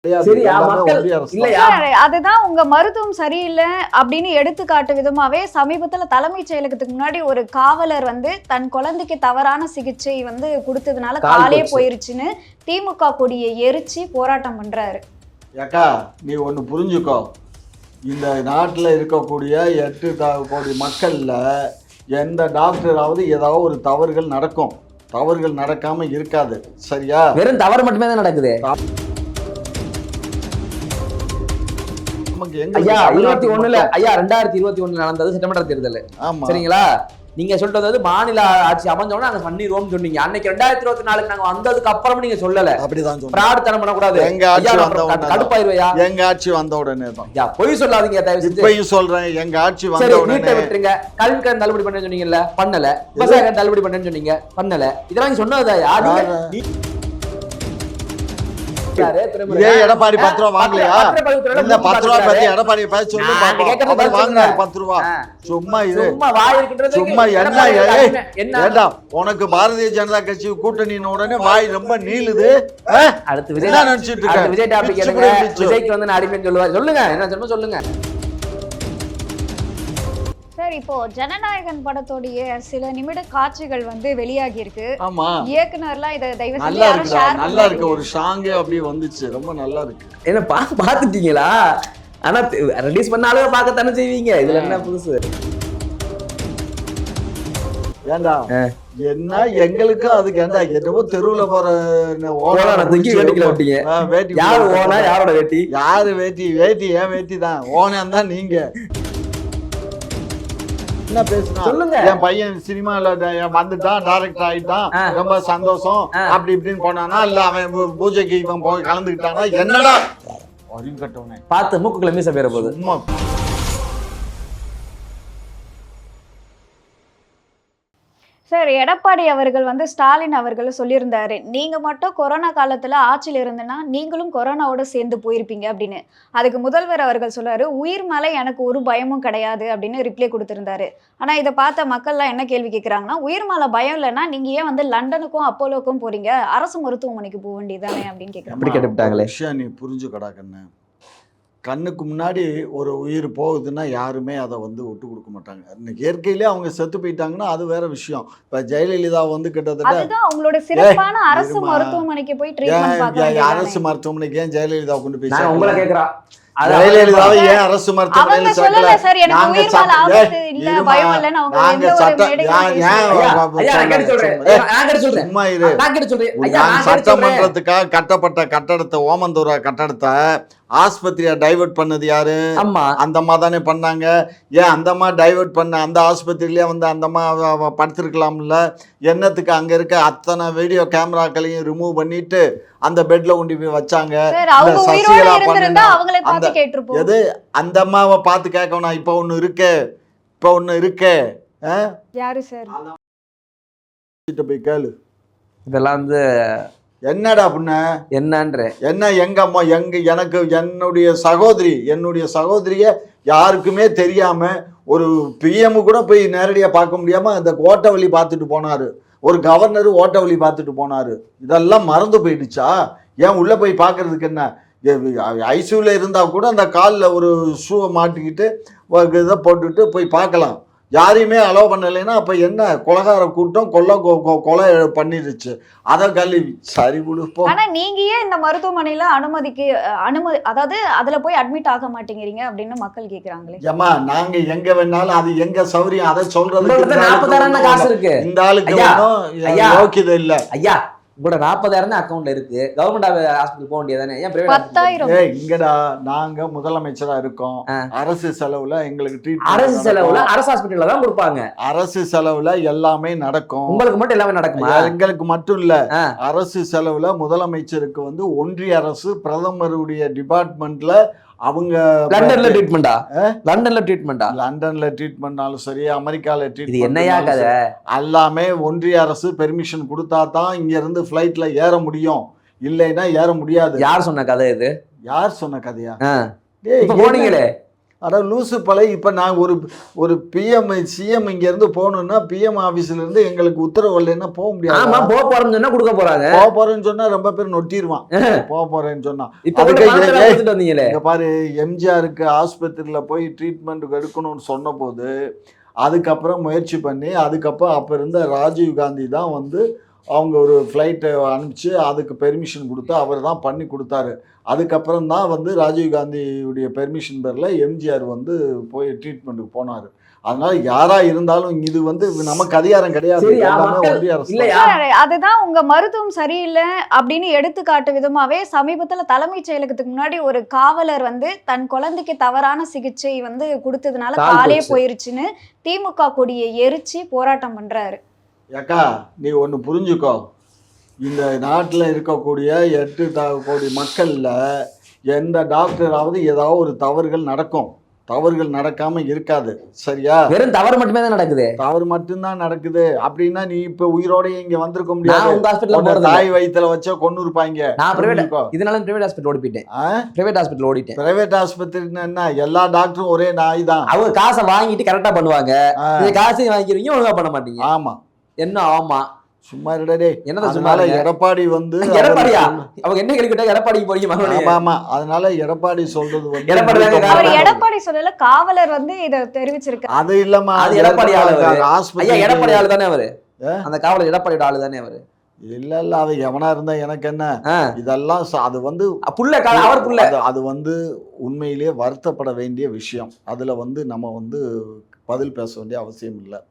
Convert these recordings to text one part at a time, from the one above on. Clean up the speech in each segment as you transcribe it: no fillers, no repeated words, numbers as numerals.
சரி மக்கள் இல்லையா, அதுதான் உங்க மருத்துவம் சரியில்லை அப்படின்னு எடுத்துக்காட்டு விதமாவே சமீபத்துல தலைமைச் செயலகத்துக்கு முன்னாடி ஒரு காவலர் வந்து தன் குழந்தைக்கு தவறான சிகிச்சை வந்து கொடுத்ததுனால காலே போயிருச்சுன்னு திமுக கொடியை எரிச்சு போராட்டம் பண்றாரு. ஏக்கா நீ ஒண்ணு புரிஞ்சுக்கோ, இந்த நாட்டுல இருக்கக்கூடிய 8 கோடி மக்கள்ல எந்த டாக்டராவது ஏதாவது ஒரு தவறுகள் நடக்கும், தவறுகள் நடக்காம இருக்காது. சரியா? வெறும் தவறு மட்டுமே தான் நடக்குது. ஐயா 2021 ஐயா 2021 நடந்தது சட்டமன்ற தேர்தல். சரிங்களா? நீங்க சொல்றது மாநில ஆட்சி அமைஞ்சோன்னா நாங்க பண்ணிடுவோம் சொன்னீங்க. அன்னைக்கு 2024 நாங்க வந்ததுக்கு அப்புறம் நீங்க சொல்லல. அப்படிதான் ஃப்ராட் தனம் பண்ணக்கூடாது. எங்க ஆட்சி வந்த உடனே கடுப்பாயிருவையா? எங்க ஆட்சி வந்த உடனே தான். யா பொய் சொல்லாதீங்க தயவு செஞ்சு. இப்பயும் சொல்றேன், எங்க ஆட்சி வந்த உடனே. வீட்டை விட்டுருங்க. கல்வி கடன் தள்ளுபடி பண்ணேன்னு சொன்னீங்கல்ல, பண்ணல. விவசாய கடன் தள்ளுபடி பண்ணேன்னு சொன்னீங்க, பண்ணல. இதெல்லாம் நீங்க சொன்னதா? இதே எடப்பாடி 10 ரூபா வாங்கலையா? இல்ல 10 ரூபா பத்தி எடப்பாடி பேச சொல்லு பாப்போம். வாங்குறாரு 10 ரூபா. சும்மா இது சும்மா என்ன உனக்கு பாரதிய ஜனதா கட்சி கூட்டணின உடனே வாய் ரொம்ப நீளுது. அடுத்து விஜய் நினைச்சிட்டு இருக்க. விஜய் டாபிக் எடுங்க. விஜய்க்கு வந்து நான் அடிமைன்னு சொல்லுவாரு. சொல்லுங்க என்ன சொல்லுங்க சொல்லுங்க. சார், இப்போ ஜனநாயகன் படத்தோடைய சில நிமிட காட்சிகள் வந்து வெளியாகி இருக்கு. ஆமா, இயக்குனர்லாம் இத தயவு செஞ்சு நல்லா இருக்கு. ஒரு சாங் அப்படியே வந்துச்சு, ரொம்ப நல்லா இருக்கு. என்ன பாத்துட்டீங்களா? ஆனா ரிலீஸ் பண்ணாலும் பார்க்கத்தானே செய்வீங்க. இதுல என்ன புதுசு? ஏண்டா என்ன எங்களுக்கு அதுக்கு ஏண்டா என்னவோ தெருவுல போற தூக்கி வேட்டிக்கல விட்டீங்க. யாரு ஓனா? யாரோட வேட்டி? யாரு வேட்டி? வேட்டி ஏன் வேட்டி தான். ஓனான் தான் நீங்க. என்ன பேசுனா சொல்லுங்க. என் பையன் சினிமால வந்துட்டான், டைரக்டர் ஆயிட்டான், ரொம்ப சந்தோஷம் அப்படி இப்படின்னு போனானா, இல்ல அவன் பூஜைக்கு இவன் போய் கலந்துக்கிட்டானா, என்னடா அறிவு கட்டவனே பார்த்து மூக்குக்குள்ள மீச பேர போகுது. சும்மா சார், எடப்பாடி அவர்கள் வந்து ஸ்டாலின் அவர்கள் சொல்லியிருந்தாரு, நீங்க மட்டும் கொரோனா காலத்துல ஆட்சியில் இருந்தனா நீங்களும் கொரோனாவோட சேர்ந்து போயிருப்பீங்க அப்படின்னு. அதுக்கு முதல்வர் அவர்கள் சொல்றாரு, உயிர் மேல எனக்கு ஒரு பயமும் கிடையாது அப்படின்னு ரிப்ளை கொடுத்திருந்தாரு. ஆனா இதை பார்த்த மக்கள்லாம் என்ன கேள்வி கேட்கறாங்கன்னா, உயிர் மேல பயம் இல்லைன்னா நீங்க ஏன் வந்து லண்டனுக்கும் அப்போலோக்கும் போறீங்க, அரசு மருத்துவமனைக்கு போக வேண்டியதானே அப்படின்னு கேட்கறாங்க. விஷயம் நீ புரிஞ்சுக்கடா கண்ணு. கண்ணுக்கு முன்னாடி ஒரு உயிர் போகுதுன்னா யாருமே அதை வந்து விட்டு கொடுக்க மாட்டாங்க. இன்னைக்கு இயற்கையிலே அவங்க செத்து போயிட்டாங்கன்னா அது வேற விஷயம். இப்ப ஜெயலலிதா வந்து கிட்டத்தட்ட அவங்களோட சிறப்பான அரசு மருத்துவமனைக்கு போய் ட்ரீட்மெண்ட் பார்க்கறாங்க. அரசு மருத்துவமனைக்கு ஏன் ஜெயலலிதா கொண்டு போய் நான் உங்களை கேக்குறேன். ஜெயலலிதாவை ஏன் அரசு மருத்துவமனையில சேர்க்கல? சட்டமன்றத்துக்காக கட்டப்பட்ட கட்டடத்தை, ஓமந்தூரா கட்டடத்தை ஆஸ்பத்திரியா டைவர்ட் பண்ணது யாரு? அந்த அம்மா தானே பண்ணாங்க. ஏன் அந்த அம்மா டைவர்ட் பண்ண அந்த ஆஸ்பத்திரியிலே வந்து அந்த அம்மா படுத்திருக்கலாம்ல? என்னத்துக்கு அங்க இருக்க அத்தனை வீடியோ கேமராக்களையும் ரிமூவ் பண்ணிட்டு அந்த பெட்ல கொண்டு போய் வச்சாங்க? சசிகலா பண்ண எது அந்த அம்மாவை பார்த்து கேட்கணும். இப்ப ஒண்ணு இருக்கு யாரு சார் போய் கேளு. இதெல்லாம் வந்து என்னடா புண்ண என்னன்ற என்ன எங்க அம்மா எனக்கு என்னுடைய சகோதரிய யாருக்குமே தெரியாம ஒரு பிஎம் கூட போய் நேரடியா பார்க்க முடியாம அந்த ஓட்ட வழி பார்த்துட்டு போனாரு. ஒரு கவர்னர் ஓட்ட வழி பார்த்துட்டு போனாரு. இதெல்லாம் மறந்து போயிடுச்சா? ஏன் உள்ள போய் பார்க்கறதுக்கு என்ன? ஐசியூல இருந்தா கூட அந்த காலில் ஒரு ஷூவை மாட்டிக்கிட்டு இதை போட்டுட்டு போய் பார்க்கலாம். யாரையுமே அலோவ் பண்ணலைன்னா அப்ப என்ன? கொலகார கூட்டம் கொலை பண்ணிருச்சு. அதை கல்வி சரி கொடுப்போம். ஆனா நீங்க ஏன் இந்த மருத்துவமனையில அனுமதி அதாவது அதுல போய் அட்மிட் ஆக மாட்டேங்கிறீங்க அப்படின்னு மக்கள் கேக்குறாங்களே. ஏமா நாங்க எங்க வேணாலும் அது எங்க சௌரியம், அதை சொல்றதுக்கு காசு இருக்கு. இந்த ஆளுக்கு யோக்கியதை இல்ல. ஐயா கூட 40,000 அக்கௌண்ட்ல இருக்கு. கவர்மெண்ட் ஹாஸ்பிட்டல் போக வேண்டியதானே? ஏன் பிரைவேட்? 10,000 இங்கடா நாங்க முதலமைச்சரா இருக்கோம். அரசு செலவுல எங்களுக்கு அரசு செலவுல அரசு ஹாஸ்பிட்டல்ல தான் கொடுப்பாங்க. அரசு செலவுல எல்லாமே நடக்கும். உங்களுக்கு மட்டும் எல்லாமே நடக்குமா? எங்களுக்கு மட்டும் இல்ல. அரசு செலவுல முதலமைச்சருக்கு வந்து ஒன்றிய அரசு பிரதமருடைய டிபார்ட்மெண்ட்ல அவங்க லண்டன்ல ட்ரீட்மெண்ட்னாலும் சரி, அமெரிக்கால ட்ரீட்மெண்ட் எல்லாமே ஒன்றிய அரசு பெர்மிஷன் கொடுத்தா தான் இங்க இருந்து ஃபிளைட்ல ஏற முடியும். இல்லைன்னா ஏற முடியாது. யார் சொன்ன கதை இது? யார் சொன்ன கதையா? போனீங்களே அட லூசு பலை. இப்போ நான் ஒரு பிஎம் சிஎம் இங்கேருந்து போகணுன்னா பிஎம் ஆஃபீஸ்லேருந்து எங்களுக்கு உத்தரவு இல்லைன்னா போக முடியாது. ஆமா, போக போறோம்னு சொன்னா கொடுக்க போறாங்க. போக போறேன்னு சொன்னா ரொம்ப பேர் நொட்டிடுவான். போக போறேன்னு சொன்னா இப்ப வந்தீங்களே இங்க பாரு, எம்ஜிஆருக்கு ஆஸ்பத்திரியில போய் ட்ரீட்மெண்ட் எடுக்கணும்னு சொன்ன போது அதுக்கப்புறம் முயற்சி பண்ணி அதுக்கப்புறம் அப்போ இருந்த ராஜீவ் காந்தி தான் வந்து அவங்க ஒரு ஃப்ளைட்டை அனுப்பிச்சு அதுக்கு பெர்மிஷன் கொடுத்து அவர் தான் பண்ணி கொடுத்தாரு. அதுக்கப்புறம் தான் வந்து ராஜீவ் காந்தியுடைய பெர்மிஷன் பேரில் எம்ஜிஆர் வந்து போய் ட்ரீட்மெண்ட்டுக்கு போனார். அதனால யாரா இருந்தாலும் இது வந்து நமக்கு அதிகாரம் கிடையாது. அதுதான் உங்க மருத்துவம் சரியில்லை அப்படின்னு எடுத்துக்காட்டு விதமாவே சமீபத்துல தலைமைச் செயலகத்துக்கு முன்னாடி ஒரு காவலர் வந்து தன் குழந்தைக்கு தவறான சிகிச்சை வந்து கொடுத்ததுனால காலே போயிருச்சுன்னு திமுக கொடியை எரிச்சு போராட்டம் பண்றாரு. ஏக்கா நீ ஒன்று புரிஞ்சுக்கோ, இந்த நாட்டில் இருக்கக்கூடிய 8 கோடி மக்களில் எந்த டாக்டராவது ஏதாவது ஒரு தவறுகள் நடக்கும். தவறுகள் நடக்காம இருக்காது. சரியா? வெறும் தவறு மட்டுமே தான் நடக்குது. தவறு மட்டும்தான் நடக்குது. அப்படின்னா நீ இப்ப உயிரோட இங்க வந்திருக்க முடியாது. உங்க ஹாஸ்பிடல்ல தாய் வயித்துல வச்ச கொண்டு இருப்பாங்க. நான் இதனால பிரைவேட் ஹாஸ்பிடல் ஓடிட்டேன். பிரைவேட் ஹாஸ்பிடல் ஓடிட்டேன். பிரைவேட் ஹாஸ்பத்திரின்னா என்ன, எல்லா டாக்டரும் ஒரே நாய் தான். அவங்க காசை வாங்கிட்டு கரெக்டா பண்ணுவாங்க. காசையும் வாங்கிக்கிறீங்க, ஒழுங்கா பண்ண மாட்டீங்க. ஆமா என்ன ஆமா சும்மா இருடே. அதனால எடப்பாடி வந்து எடப்பாடியா அவங்க என்ன கேள்விட்டா எடப்பாடிக்கு போறீங்க. ஆமா, அதனால எடப்பாடி சொல்றது வந்து எடப்பாடி சொல்லல, காவலர் வந்து இத தெரிவிச்சிருக்காரு. அது இல்லமா, அது எடப்பாடி ஆளு. ஐயா எடப்பாடி ஆளு தானே அவரு. அந்த காவலர் எடப்பாடியோட ஆளு தானே அவரு. இல்ல அது எவனா இருந்தா எனக்கு என்ன. இதெல்லாம் அது வந்து அவர் புள்ள. அது வந்து உண்மையிலேயே வருத்தப்பட வேண்டிய விஷயம். அதுல வந்து நம்ம வந்து பதில் பேச வேண்டிய அவசியம் இல்லை.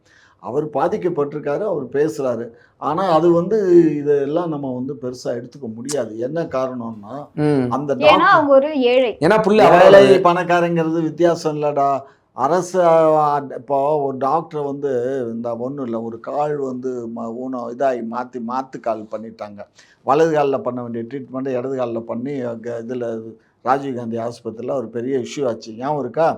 அவர் பாதிக்கப்பட்டிருக்காரு, அவர் பேசுறாரு. ஆனா அது வந்து இதெல்லாம் நம்ம வந்து பெருசா எடுத்துக்க முடியாது. என்ன காரணம்னா அந்த அவங்க ஒரு ஏழை. ஏழை பணக்காரங்கிறது வித்தியாசம் இல்லடா. அரசு இப்போ ஒரு டாக்டர் வந்து இந்த ஒன்றும் இல்லை, ஒரு கால் வந்து இதாகி மாற்று கால் பண்ணிட்டாங்க. வலது காலில் பண்ண வேண்டிய ட்ரீட்மெண்ட்டை இடது காலில் பண்ணி இதில் ராஜீவ்காந்தி ஆஸ்பத்திரியில் ஒரு பெரிய இஷ்யூ ஆச்சு. ஞாபகம் இருக்கா?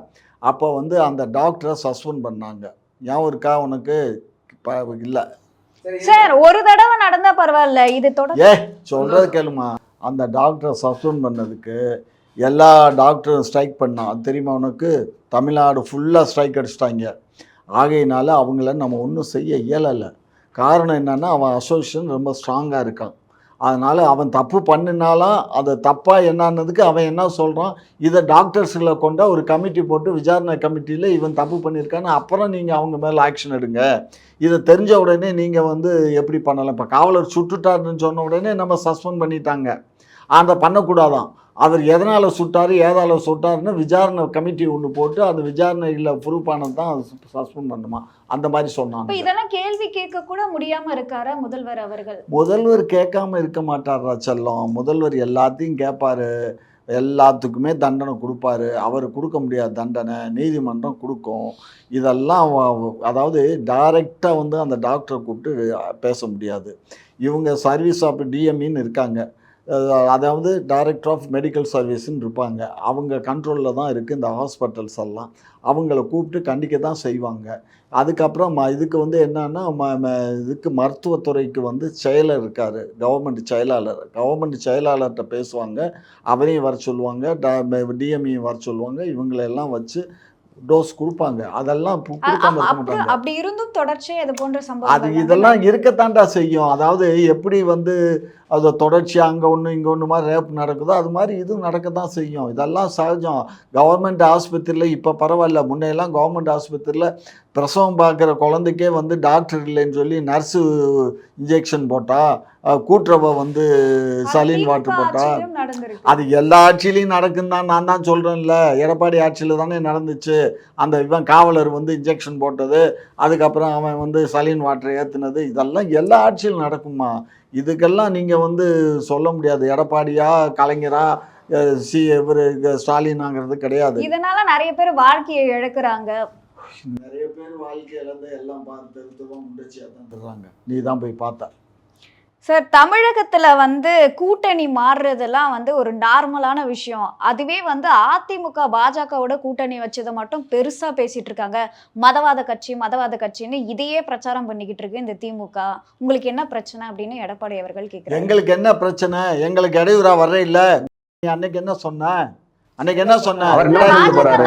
அப்போ வந்து அந்த டாக்டரை சஸ்பெண்ட் பண்ணாங்க. ஞாபகம் இருக்கா உனக்கு? இல்லை சார், ஒரு தடவை நடந்தா பரவாயில்ல, இது சொல்றது கேளுமா. அந்த டாக்டரை சஸ்பெண்ட் பண்ணதுக்கு எல்லா டாக்டரும் ஸ்ட்ரைக் பண்ணான். அது தெரியுமா உனக்கு? தமிழ்நாடு ஃபுல்லாக ஸ்ட்ரைக் அடிச்சிட்டாங்க. ஆகையினால அவங்கள நம்ம ஒன்றும் செய்ய இயலலை. காரணம் என்னன்னா அவன் அசோசியேஷன் ரொம்ப ஸ்ட்ராங்காக இருக்கான். அதனால் அவன் தப்பு பண்ணினாலும் அதை தப்பாக என்னன்னதுக்கு அவன் என்ன சொல்கிறான், இதை டாக்டர்ஸுகளை கொண்ட ஒரு கமிட்டி போட்டு விசாரணை கமிட்டியில் இவன் தப்பு பண்ணியிருக்கான்னு அப்புறம் நீங்கள் அவங்க மேலே ஆக்ஷன் எடுங்க. இதை தெரிஞ்ச உடனே நீங்கள் வந்து எப்படி பண்ணலாம். இப்போ காவலர் சுட்டுட்டாருன்னு சொன்ன உடனே நம்ம சஸ்பெண்ட் பண்ணிட்டாங்க. அதை பண்ணக்கூடாதான். அவர் எதனால் சுட்டார் ஏதால சுட்டாருன்னு விசாரணை கமிட்டி ஒன்று போட்டு அந்த விசாரணையில் ப்ரூஃப் ஆனது தான் சஸ்பெண்ட் பண்ணுமா, அந்த மாதிரி சொன்னாங்க. இதெல்லாம் கேள்வி கேட்க கூட முடியாம இருக்காரா முதல்வர் அவர்கள்? முதல்வர் கேட்காம இருக்க மாட்டாரா செல்லம். முதல்வர் எல்லாத்தையும் கேட்பாரு, எல்லாத்துக்குமே தண்டனை கொடுப்பாரு. அவர் கொடுக்க முடியாத தண்டனை நீதிமன்றம் கொடுக்கும். இதெல்லாம் அதாவது டைரெக்டாக வந்து அந்த டாக்டரை கூப்பிட்டு பேச முடியாது. இவங்க சர்வீஸ் ஆஃப் டிஎம்இன்னு இருக்காங்க, அதாவது டைரக்டர் ஆஃப் மெடிக்கல் சர்வீஸ்ன்னு இருப்பாங்க. அவங்க கண்ட்ரோலில் தான் இருக்குது இந்த ஹாஸ்பிட்டல்ஸ் எல்லாம். அவங்கள கூப்பிட்டு கண்டிக்க தான் செய்வாங்க. அதுக்கப்புறம் இதுக்கு வந்து என்னன்னா இதுக்கு மருத்துவத்துறைக்கு வந்து செயலர் இருக்கார், கவர்மெண்ட் செயலாளர்கிட்ட பேசுவாங்க. அவரையும் வர சொல்லுவாங்க, டிஎம்இ வர சொல்லுவாங்க. இவங்களெல்லாம் வச்சு டோஸ் கொடுப்பாங்க. அதெல்லாம் கொடுக்காம இருக்க மாட்டாங்க. அப்படி இருந்தும் தொடர்ச்சியா இது போன்ற சம்பவம் அது இதெல்லாம் இருக்கத்தாண்டா செய்யும். அதாவது எப்படி வந்து அது தொடர்ச்சியாக அங்கே ஒன்று இங்கே ஒன்று மாதிரி ரேப் நடக்குதோ அது மாதிரி இதுவும் நடக்க தான் செய்யும். இதெல்லாம் சகஜம். கவர்மெண்ட் ஆஸ்பத்திரியில் இப்போ பரவாயில்ல. முன்னையெல்லாம் கவர்மெண்ட் ஆஸ்பத்திரியில் பிரசவம் பார்க்குற குழந்தைக்கே வந்து டாக்டர் இல்லைன்னு சொல்லி நர்ஸு இன்ஜெக்ஷன் போட்டா, கூட்டுறவை வந்து சலீன் வாட்டர் போட்டா. அது எல்லா ஆட்சியிலையும் நடக்குன்னு தான் நான் தான் சொல்கிறேன்ல. எடப்பாடி ஆட்சியில் தானே நடந்துச்சு. அந்த இவன் காவலர் வந்து இன்ஜெக்ஷன் போட்டது, அதுக்கப்புறம் அவன் வந்து சலீன் வாட்டரை ஏற்றுனது, இதெல்லாம் எல்லா ஆட்சியிலும் நடக்குமா. இதுக்கெல்லாம் நீங்கள் வந்து சொல்ல முடியாது எடப்பாடியா கலைஞரா இவர் ஸ்டாலினாங்கிறது கிடையாது. இதனால நிறைய பேர் வாழ்க்கையை இழக்கிறாங்க. நிறைய பேர் வாழ்க்கை இழந்து எல்லாம் பார்த்து முடிச்சு தந்துடுறாங்க. நீ தான் போய் பார்த்த. சார், தமிழகத்துல வந்து கூட்டணி மாறுறதெல்லாம் வந்து ஒரு நார்மலான விஷயம். அதுவே வந்து அதிமுக பாஜகவோட கூட்டணி வச்சதை மட்டும் பெருசா பேசிட்டு இருக்காங்க. மதவாத கட்சின்னு இதையே பிரச்சாரம் பண்ணிக்கிட்டு இருக்கு இந்த திமுக. உங்களுக்கு என்ன பிரச்சனை அப்படின்னு எடப்பாடி அவர்கள் கேட்குறாங்க. எங்களுக்கு என்ன பிரச்சனை? எங்களுக்கு இடையூறா வர்ற இல்லை. நீ அன்னைக்கு என்ன சொன்ன? அன்னைக்கு என்ன சொன்னார்? அவர் என்ன சொல்லிட்டு போறாரு?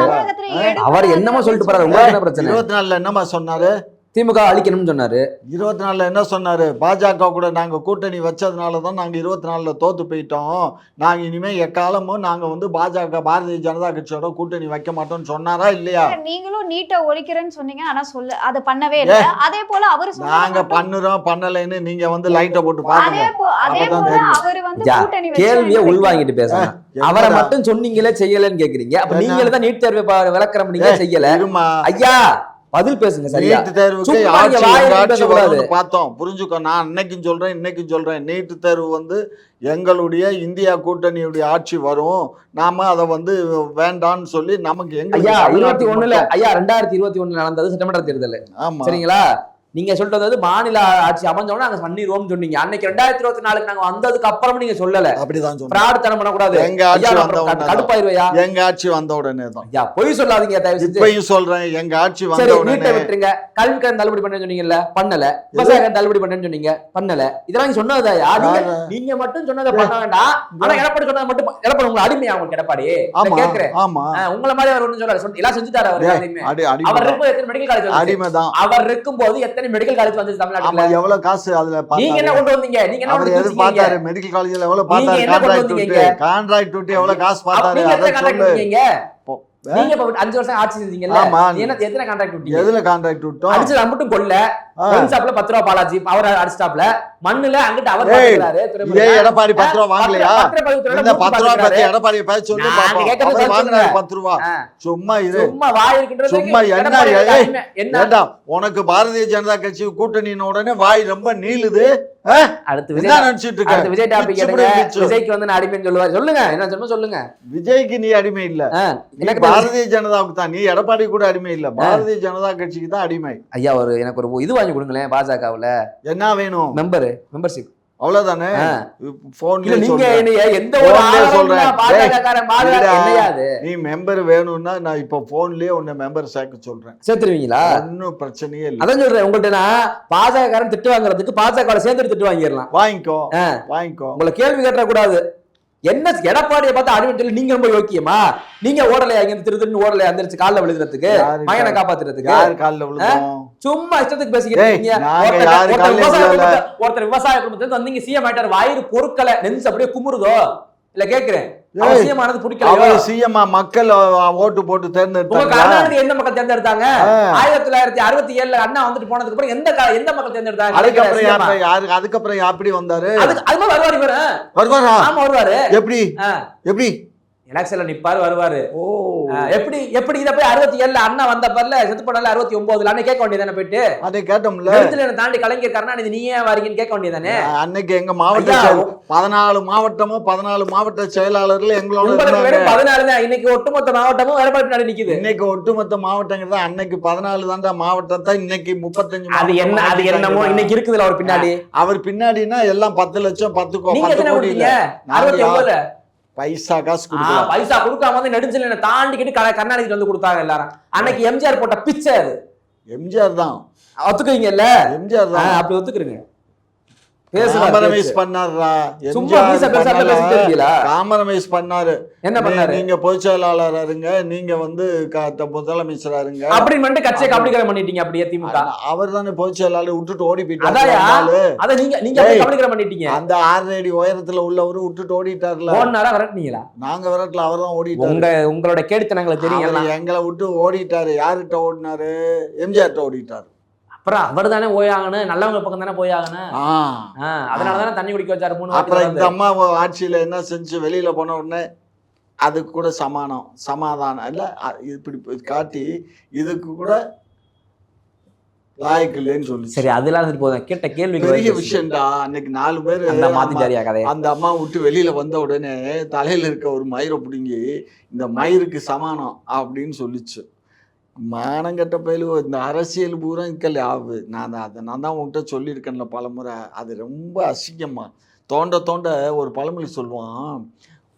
அவர் என்னமா சொல்லிட்டு போறாரு? உங்களுக்கு என்ன பிரச்சனை? 24 என்னமா சொன்னாரு? திமுக அழிக்கணும்னு சொன்னாரு. 24 என்ன சொன்னாரு? பாஜக கூட நாங்க கூட்டணி வச்சதுனால தான் நாங்க 24 தோத்து போயிட்டோம், நாங்க இனிமே எக்காலமும் நாங்க வந்து பாஜக பாரதிய ஜனதா கட்சியோட கூட்டணி வைக்க மாட்டோம்னு சொன்னாரா இல்லையா? நீங்களும் நீட்டை ஒழிக்கிறேன்னு சொன்னீங்க, ஆனா அதை பண்ணவே இல்லை. அதே போல அவரு நாங்க பண்ணுறோம் பண்ணலைன்னு நீங்க வந்து லைட்டை போட்டு பாருங்க. அதே போல அவரு வந்து கூட்டணி கேள்வியை உள்வாங்கிட்டு பேசுங்க. அவரை மட்டும் சொன்னீங்களே செய்யலன்னு கேக்குறீங்க. அப்ப நீங்களே தான் நீட் தேர்வை விளக்குற நீங்க செய்யல. ஐயா பதில் பேசுங்க. சரியா? நீட் தேர்வுக்கு பார்த்தோம், புரிஞ்சுக்கோ. நான் இன்னைக்கும் சொல்றேன், இன்னைக்கும் சொல்றேன், நீட் தேர்வு வந்து எங்களுடைய இந்தியா கூட்டணியுடைய ஆட்சி வரும், நாம அதை வந்து வேண்டான்னு சொல்லி நமக்கு எங்க ஐயா 21 ஐயா 2021 நடந்தது சட்டமன்ற தேர்தல். ஆமா சரிங்களா? நீங்க சொல்றது வந்து மாநில ஆட்சி அமைஞ்சோம்னா நாங்க பண்ணிடுவோம் சொன்னீங்க. அன்னைக்கு 2024 நாங்க வந்ததுக்கு அப்புறம் நீங்க சொல்லல. அப்படிதான் சொன்னோம். ஃப்ராட் தனம் பண்ணக்கூடாது. எங்க ஆட்சி வந்த உடனே கடுப்பாயிருவையா? எங்க ஆட்சி வந்த உடனே தான். ஐயா பொய் சொல்லாதீங்க தயவு செஞ்சு. இப்பயும் சொல்றேன், எங்க ஆட்சி வந்த சரி உடனே. நீட்டை விட்டுருங்க. கல்வி கடன் தள்ளுபடி பண்ணேன்னு சொன்னீங்கல்ல, பண்ணல. விவசாய கடன் தள்ளுபடி பண்ணேன்னு சொன்னீங்க, பண்ணல. இதெல்லாம் நீங்க சொன்னதாயா? நீங்க மட்டும் சொன்னதை பண்ண வேண்டாம். ஆனா எடப்பாடி சொன்னதை மட்டும் எடப்பாடி உங்க அடிமையா? உங்களுக்கு எடப்பாடி கேக்குறேன். ஆமா உங்களை மாதிரி அவர் ஒன்றும் சொல்றாரு, எல்லாம் செஞ்சுட்டாரு அவர். அவர் இருக்கும் எத்தனை மெடிக்கல் காலேஜ் அடிமைதான். அவர் இருக்கும் போது எத்தனை மெடிக்கல் காலேஜ் வந்து தமிழ்நாட்டுல? எவ்வளவு காசு அதுல நீங்க என்ன கொண்டு வந்தீங்க? நீங்க என்ன கொண்டு வந்தீங்க? பார்த்தாரு மெடிக்கல் காலேஜ்ல எவ்வளவு பார்த்தாரு? கான்ட்ராக்ட் விட்டு எவ்வளவு காசு பார்த்தாரு? அத சொல்லுங்க. நீங்க இப்ப 5 வருஷம் ஆட்சி செஞ்சீங்கல்ல, என்ன எத்தனை கான்ட்ராக்ட் விட்டீங்க? எதுல கான்ட்ராக்ட் விட்டோம்? அடிச்சது மட்டும் கொல்ல ஷாப்ல 10 ரூபாய் பாலாஜி அவர் அடிச்சாப்ல மண்ணுல அங்கிட்ட அவர் பாத்துறாரு. ஏய் எடப்பாடி 10 ரூபாய் வாங்கலையா? இந்த 10 ரூபாய் பத்தி எடப்பாடி பேச சொல்லி பாப்போம். அவர் வாங்குறாரு 10 ரூபாய். சும்மா இரு, சும்மா வாய் இருக்கின்றது. சும்மா என்னடா உனக்கு பாரதிய ஜனதா கட்சி கூட்டணின உடனே வாய் ரொம்ப நீளுது. அடுத்து விஜய் நினைச்சிட்டு இருக்க. அடுத்து விஜய் டாபிக் எடுங்க. விஜய்க்கு வந்து நான் அடிமைன்னு சொல்லுவாரு. சொல்லுங்க என்ன சொல்லுங்க. விஜய்க்கு நீ அடிமை இல்ல, எனக்கு பாரதிய ஜனதாவுக்கு தான். நீ எடப்பாடி கூட அடிமை இல்ல, பாரதிய ஜனதா கட்சிக்கு தான் அடிமை. ஐயா ஒரு எனக்கு ஒரு இது வாங்கி கொடுங்களேன் பாஜகவுல. என்ன வேணும்? மெம்பர்ஷிப் அவ்வளவுதானே. நீங்க எந்த ஒரு நீ மெம்பர் வேணும்னா நான் இப்ப போன்லயே உன்னை மெம்பர் சேர்க்க சொல்றேன். சேர்த்துருவீங்களா? ஒன்னும் பிரச்சனையே இல்லை. அதான் சொல்றேன் உங்கள்ட்ட. நான் பாஜகக்காரன் திட்டு வாங்குறதுக்கு பாஜக சேர்ந்து திட்டு வாங்கிடலாம். வாங்கிக்கோ வாங்கிக்கோ. உங்களை கேள்வி கேட்ட கூடாது. என்ன எடப்பாடியை பார்த்து அடிமை சொல்லி நீங்க ரொம்ப யோக்கியமா? நீங்க ஓடலையா? இங்க திருன்னு ஓடலையா? அந்த காலில் விழுகிறதுக்கு, மகனை காப்பாத்துறதுக்கு? யார் காலில் விழுந்தோம்? சும்மா இஷ்டத்துக்கு பேசிக்கிட்டு ஒருத்தர் விவசாய குடும்பத்துல வந்தீங்க, சிஎம் ஆயிட்டார், வயிறு பொறுக்கல, நெஞ்சு அப்படியே குமுறுதோ இல்ல? கேக்குறேன், சிஎம் பிடிக்கல. சிஎம் மக்கள் ஓட்டு போட்டு தேர்ந்தெடுத்தாங்க. எந்த மக்கள் தேர்ந்தெடுத்தாங்க? 1967 அண்ணா வந்துட்டு போனதுக்கு அப்புறம் எந்த மக்கள் தேர்ந்தெடுத்தாங்க? அதுக்கப்புறம் எப்படி வந்தாரு? அது வருவாரா? ஆமா வருவாரு. எப்படி எப்படி எலெக்ஷன்ல நிப்பாரு, வருவாரு. எப்படி எப்படி இத போய் 67 அண்ணா வந்த பர்ல செத்து போனால 69 அன்னை கேட்க வேண்டியதானே? போயிட்டு அதை கேட்டோம்ல. எழுத்துல தாண்டி கலைஞர் கருணாநிதி நீ ஏன் வரீங்கன்னு கேட்க வேண்டியதானே? அன்னைக்கு எங்க மாவட்ட 14 மாவட்டமும் 14 மாவட்ட செயலாளர்கள் எங்களோட 14 தான். இன்னைக்கு ஒட்டுமொத்த மாவட்டமும் எடப்பாடி பின்னாடி நிக்குது. இன்னைக்கு ஒட்டுமொத்த மாவட்டங்கிறது அன்னைக்கு 14 தான்டா மாவட்டம் தான். இன்னைக்கு 35. அது என்ன? அது என்னமோ இன்னைக்கு இருக்குதுல அவர் பின்னாடி. அவர் பின்னாடினா எல்லாம் 10 லட்சம் 10 கோடி. 69 பைசா காசு பைசா கொடுக்காம வந்து நெடுஞ்சல தாண்டிக்கிட்டு கருணாநிதி வந்து கொடுத்தாங்க எல்லாரும். அன்னைக்கு எம்ஜிஆர் போட்ட பிச்சை அது. எம்ஜிஆர் தான் ஒத்துக்குவீங்கல்ல? எம்ஜிஆர் தான். அப்படி ஒத்துக்குறீங்க. காமரமைஸ் பண்ணாரு. என்ன பண்ணாரு? நீங்க பொதுச் செயலாளர் இருங்க, நீங்க வந்து முதலமைச்சரா இருங்க அப்படின்னு கட்சியை கபலீகரம் பண்ணிட்டீங்க. அப்படியே திமுக அவர் தானே பொதுச் செயலாளர் விட்டுட்டு ஓடி போயிட்டாரு. அந்த 6 அடி உயரத்துல உள்ளவரு விட்டுட்டு ஓடிட்டாருல. விரட்டினீங்களா? நாங்க விரட்டல, அவர் தான் ஓடிட்டாரு. உங்களோட கேடுத்தனங்களுக்கு தெரியும். எங்களை விட்டு ஓடிட்டாரு. யாருகிட்ட ஓடினாரு? எம்ஜிஆர் ஓடிட்டாரு. அப்புறம் அவர் தானே போயாகணும், நல்லவங்க பக்கம் தானே போயாகணும். அதனாலதானே தண்ணி குடிக்க வச்சாரு 3 அப்புறம் இந்த அம்மா ஆட்சியில என்ன செஞ்சு வெளியில போன உடனே அதுக்கு கூட சமாதானம் இல்ல, இப்படி காட்டி இதுக்கு கூட லாய்க்கு இல்லைன்னு சொல்லி. சரி அதெல்லாம் போதும். கேட்ட கேள்வி பெரிய விஷயம்டா. அன்னைக்கு 4 பேர் அந்த அம்மா விட்டு வெளியில வந்த உடனே தலையில இருக்க ஒரு மயிரை பிடுங்கி இந்த மயிருக்கு சமானம் அப்படின்னு சொல்லிச்சு. மானங்கட்ட பயிலுவோ இந்த அரசியல் பூரா இருக்கல ஆகு. நான் தான் உங்ககிட்ட சொல்லியிருக்கேன்ல பலமுறை. அது ரொம்ப அசிங்கமா தோண்ட ஒரு பழமொழி சொல்லுவான்,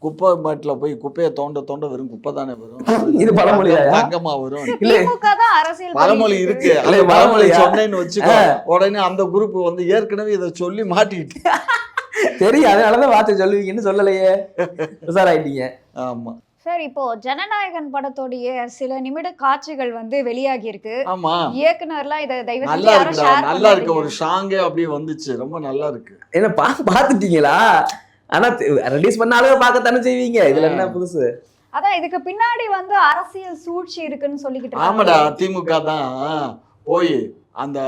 குப்பை பாட்டில் போய் குப்பையை தோண்ட வெறும் குப்பை தானே வரும். இது பழமொழி தங்கமா வரும். பழமொழி இருக்கு. அந்த பழமொழி சொன்னேன்னு வச்சுக்கோ, உடனே அந்த குரூப் வந்து ஏற்கனவே இதை சொல்லி மாட்டிக்கிட்டு தெரியும். அதனாலதான் வார்த்தை சொல்லுவீங்கன்னு சொல்லலையே. உசாராயிட்டீங்க. ஆமா. சார் இப்போ ஜனநாயகன் படத்தோடைய சில நிமிட காட்சிகள் வந்து வெளியாகி இருக்கு. ஆமா, இயக்குனர்லாம் இதை தயவு நல்லா செஞ்சு யாரும் இருக்குடா, ஷேர் நல்லா இருக்கு. பண்ணாதீங்க. ஒரு ஷாங்கே அப்படியே வந்துச்சு, ரொம்ப நல்லா இருக்கு. என்ன பாத்துட்டீங்களா? ஆனா ரிலீஸ் பண்ணாலும் பார்க்கத்தானே செய்வீங்க, இதுல என்ன புதுசு? அதான் இதுக்கு பின்னாடி வந்து அரசியல் சூழ்ச்சி இருக்குன்னு சொல்லிக்கிட்டு ஆமாடா, இருக்காங்க. திமுக தான் போய் அந்த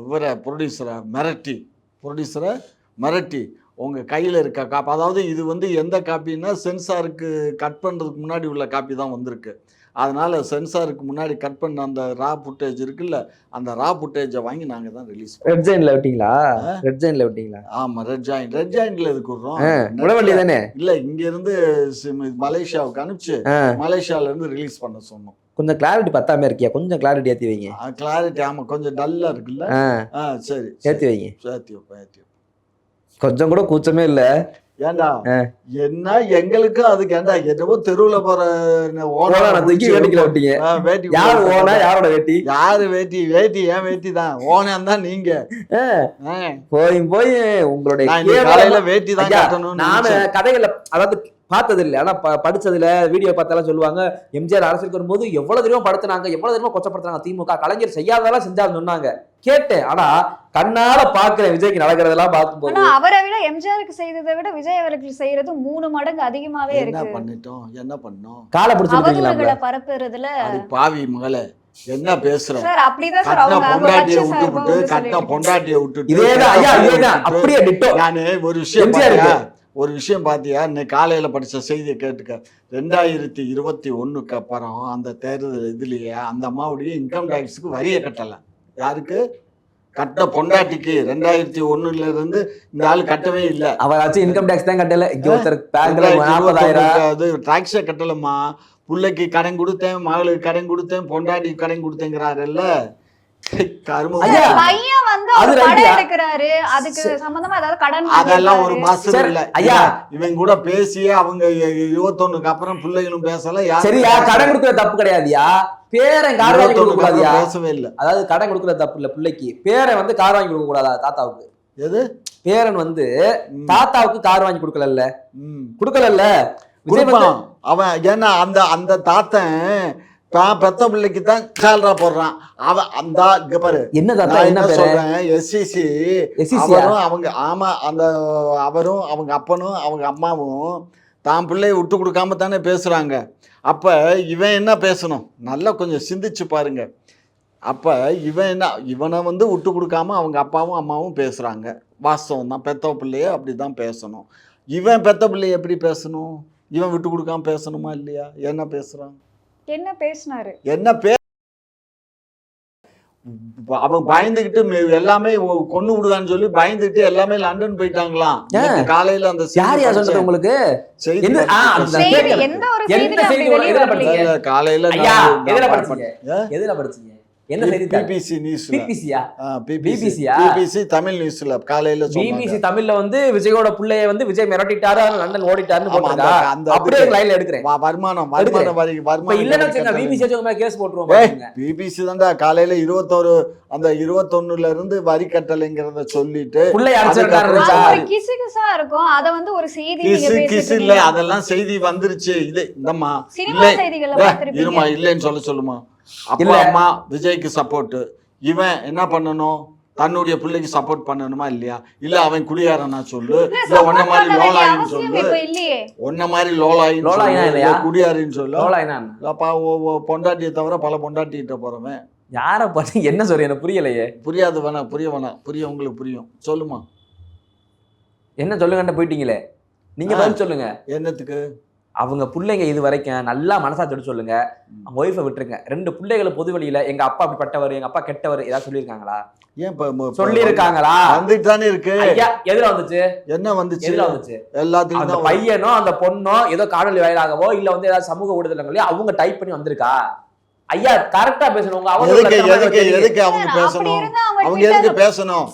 இவரை ப்ரொடியூசரை மிரட்டி உங்க கையில இருக்க காப்பி, அதாவது இது வந்து எந்த காப்பின்னா சென்சாருக்கு கட் பண்றதுக்கு முன்னாடி உள்ள காப்பி தான் வந்திருக்கு. அதனால சென்சாருக்கு முன்னாடி கட் பண்ண அந்த ரா ஃபுட்டேஜ் இருக்குல்ல, அந்த ரா ஃபுட்டேஜை வாங்கி நாங்க தான் ரிலீஸ் பண்ணோம். ரெட் ஜெயின்ல விட்டீங்களா? ரெட் ஜெயின்ல விட்டீங்களா? ஆமா, ரெட் ஜாயின்ட்ல எதுக்கு விடுறோம்? விட வேண்டியதானே? இல்ல, இங்க இருந்து மலேசியாவுக்கு அனுப்பிச்சு மலேசியால இருந்து ரிலீஸ் பண்ண சொன்னோம். கொஞ்சம் கிளாரிட்டி பத்தாம இருக்கியா? கொஞ்சம் கிளாரிட்டி ஏத்தி வைங்க. கிளாரிட்டி, ஆமா, கொஞ்சம் டல்லா இருக்குல்ல. சரி, ஏத்தி வைங்க. ஏத்தி வைப்பேன். கொஞ்சம் கூட கூச்சமே இல்ல. ஏண்டா என்ன எங்களுக்கு அதுக்கு ஏண்டா என்னவோ தெருவுல போற தூக்கி வேட்டிக்கல விட்டீங்க. வேட்டி யாரு ஓனா? யாரோட வேட்டி? யாரு வேட்டி? ஏன் வேட்டி தான் ஓனான் தான் நீங்க. போய் உங்களுடைய காலையில வேட்டி தான் கட்டணும். நானு கதைகள்ல அதாவது பார்த்தது இல்லை, ஆனா படிச்சதுல வீடியோ பார்த்தாலும் சொல்லுவாங்க எம்ஜிஆர் அரசியலுக்கு வரும்போது எவ்வளவு தெரியுமா படுத்தினாங்க, எவ்வளவு தெரியுமா கொச்சப்படுத்துறாங்க திமுக, கலைஞர் செய்யாததெல்லாம் செஞ்சாலும் சொன்னாங்க. கேட்டேன், ஆனா கண்ணால பாக்குறேன் விஜய்க்கு நடக்கிறதெல்லாம் பார்க்கும்போது. ஆனா அவரை விட எம்ஜிஆருக்கு செய்ததை விட விஜய் அவர்கள் செய்யறது 3 மடங்கு அதிகமாவே இருக்கு. என்ன பண்ணோம்? காலை அவதூறுகளை பரப்புறதுல பாவி மகளே என்ன பேசுற சார்? அப்படிதான் சார் அவங்க பொண்டாட்டியை விட்டுவிட்டு கட்ட பொண்டாட்டியை விட்டுட்டு இதேதான் ஐயா, இதேதான் அப்படியே டிட்டோ. நானு ஒரு விஷயம் பாத்தியா, இன்னைக்கு காலையில படிச்ச செய்தியை கேட்டுக்க. 2021 அப்புறம் அந்த தேர்தல் இதுலயே அந்த அம்மாவுடைய இன்கம் டாக்ஸுக்கு வரியை கட்டல. யாருக்கு கட்ட? பொண்டாட்டிக்கு. 2001 இருந்து இந்த ஆளு கட்டவே இல்ல. அவராச்சும் இன்கம் டாக்ஸ் தான் கட்டல. இங்க ஒருத்தர் பேங்க்ல 40,000 அது டாக்ஸே கட்டலமா. புள்ளைக்கு கடன் கொடுத்தேன், மகளுக்கு கடன் கொடுத்தேன், பொண்டாட்டிக்கு கடன் கொடுத்தேங்கிறாருல்ல. பையன் வந்து ஒரு படம் எடுக்கிறாரு, அதுக்கு சம்பந்தமா ஏதாவது கடன் அதெல்லாம் ஒரு மாசம் இல்ல ஐயா. இவங்க கூட பேசியே அவங்க 21க்கு அப்புறம் பிள்ளைகளும் பேசல. சரியா? கடன் கொடுக்கற தப்பு கிடையாதுயா. பேரன் கார் வாங்கி கொடுக்க கூடாதுயா. பேசவே இல்ல. அதாவது கடன் கொடுக்கற தப்பு இல்ல, பிள்ளைக்கு பேரன் வந்து கார் வாங்கி கொடுக்க கூடாதா? தாத்தாவுக்கு எது? பேரன் வந்து தாத்தாவுக்கு கார் வாங்கி கொடுக்கல, கொடுக்கல. அவன் ஏன்னா அந்த தாத்தன் பெத்த பிள்ளைக்கு தான் கால்ரா போடுறான். அவன் அந்த இங்க பாரு என்ன தாத்தா என்ன சொல்றேன், எஸ்சிசி அவங்க. ஆமா, அந்த அவரும் அவங்க அப்பனும் அவங்க அம்மாவும் தான் பிள்ளைய விட்டு கொடுக்காம தானே பேசுறாங்க. அப்ப இவன் என்ன பேசணும்? நல்லா கொஞ்சம் சிந்திச்சு பாருங்க. அப்ப இவனை வந்து விட்டு கொடுக்காம அவங்க அப்பாவும் அம்மாவும் பேசுறாங்க. வாஸ்தவம் தான், பெத்த பிள்ளைய அப்படிதான் பேசணும். இவன் பெத்த பிள்ளைய எப்படி பேசணும்? இவன் விட்டு கொடுக்காம பேசணுமா இல்லையா? என்ன பேசுறான்? என்ன பேசினாரு? அவன் பயந்துகிட்டு எல்லாமே கொண்டு விடுதான்னு சொல்லி பயந்துட்டு எல்லாமே லண்டன் போயிட்டாங்களாம். காலையில அந்த உங்களுக்கு காலையில எதுல படிச்சீங்க? என்ன செய்தி? BBC news. பிபிசி தமிழ் நியூஸ்ல காலையில பிபிசி தமிழ்ல வந்து விஜயோட புள்ளைய வந்து விஜய் மிரட்டிட்டாரு, லண்டன் ஓடிட்டாருன்னு போட்டாங்க. அப்படியே லைன்ல எடுக்கிறேன். வருமானம் இல்லன்னா பிபிசி மேல கேஸ் போட்டுருவோம். பிபிசி தான்டா காலையில 21 இருந்து வரி கட்டலைங்கிறத சொல்லிட்டு புள்ளைய அடிச்சிருக்காரு. கிசுகிசா இருக்கும். அத வந்து ஒரு செய்தி கிசு இல்ல, அதெல்லாம் செய்தி வந்துருச்சு. இது இந்தம்மா சினிமா செய்திகள்ல பார்த்திருப்பீங்க. இருமா, இல்லன்னு சொல்லுமா. அப்பா அம்மா விஜய்க்கு சப்போர்ட். இவன் என்ன பண்ணணும்? தன்னுடைய பிள்ளைக்கு சப்போர்ட் பண்ணணுமா இல்லையா? இல்ல அவன் குடியாரனா சொல்லு, இல்ல ஒன்ன மாதிரி லோலாயின்னு சொல்லு, ஒன்ன மாதிரி லோலாயின்னு குடியாரின்னு சொல்லு. பொண்டாட்டியை தவிர பல பொண்டாட்டிகிட்ட போறவன் யார பார்த்து என்ன சொல்ற? எனக்கு புரியலையே. புரியாது, புரிய உங்களுக்கு புரியும். சொல்லுமா, என்ன சொல்லுங்கன்னு போயிட்டீங்களே, நீங்க பதில் சொல்லுங்க. என்னத்துக்கு? அவங்க பிள்ளைங்க இது வரைக்கும் நல்லா மனசா தொட்டு சொல்லுங்க. அவங்க ஒய்ஃபை விட்டுருங்க. 2 பிள்ளைகளை பொது வழியில எங்க அப்பா அப்படிப்பட்டவர், எங்க அப்பா கெட்டவர் ஏதாவது சொல்லியிருக்காங்களா? ஏன் சொல்லியிருக்காங்களா? வந்துட்டு தானே இருக்கு. எதுல வந்துச்சு? என்ன வந்துச்சு? எதுல வந்துச்சு? எல்லாத்துக்கும் அந்த பையனோ அந்த பொண்ணோ ஏதோ காணொலி வாயிலாகவோ இல்ல வந்து ஏதாவது சமூக ஊடகங்களோ அவங்க டைப் பண்ணி வந்திருக்கா? ஐயா கரெக்டா பேசணும். எதுக்கு அவங்க பேசணும்? அவங்க எதுக்கு பேசணும்?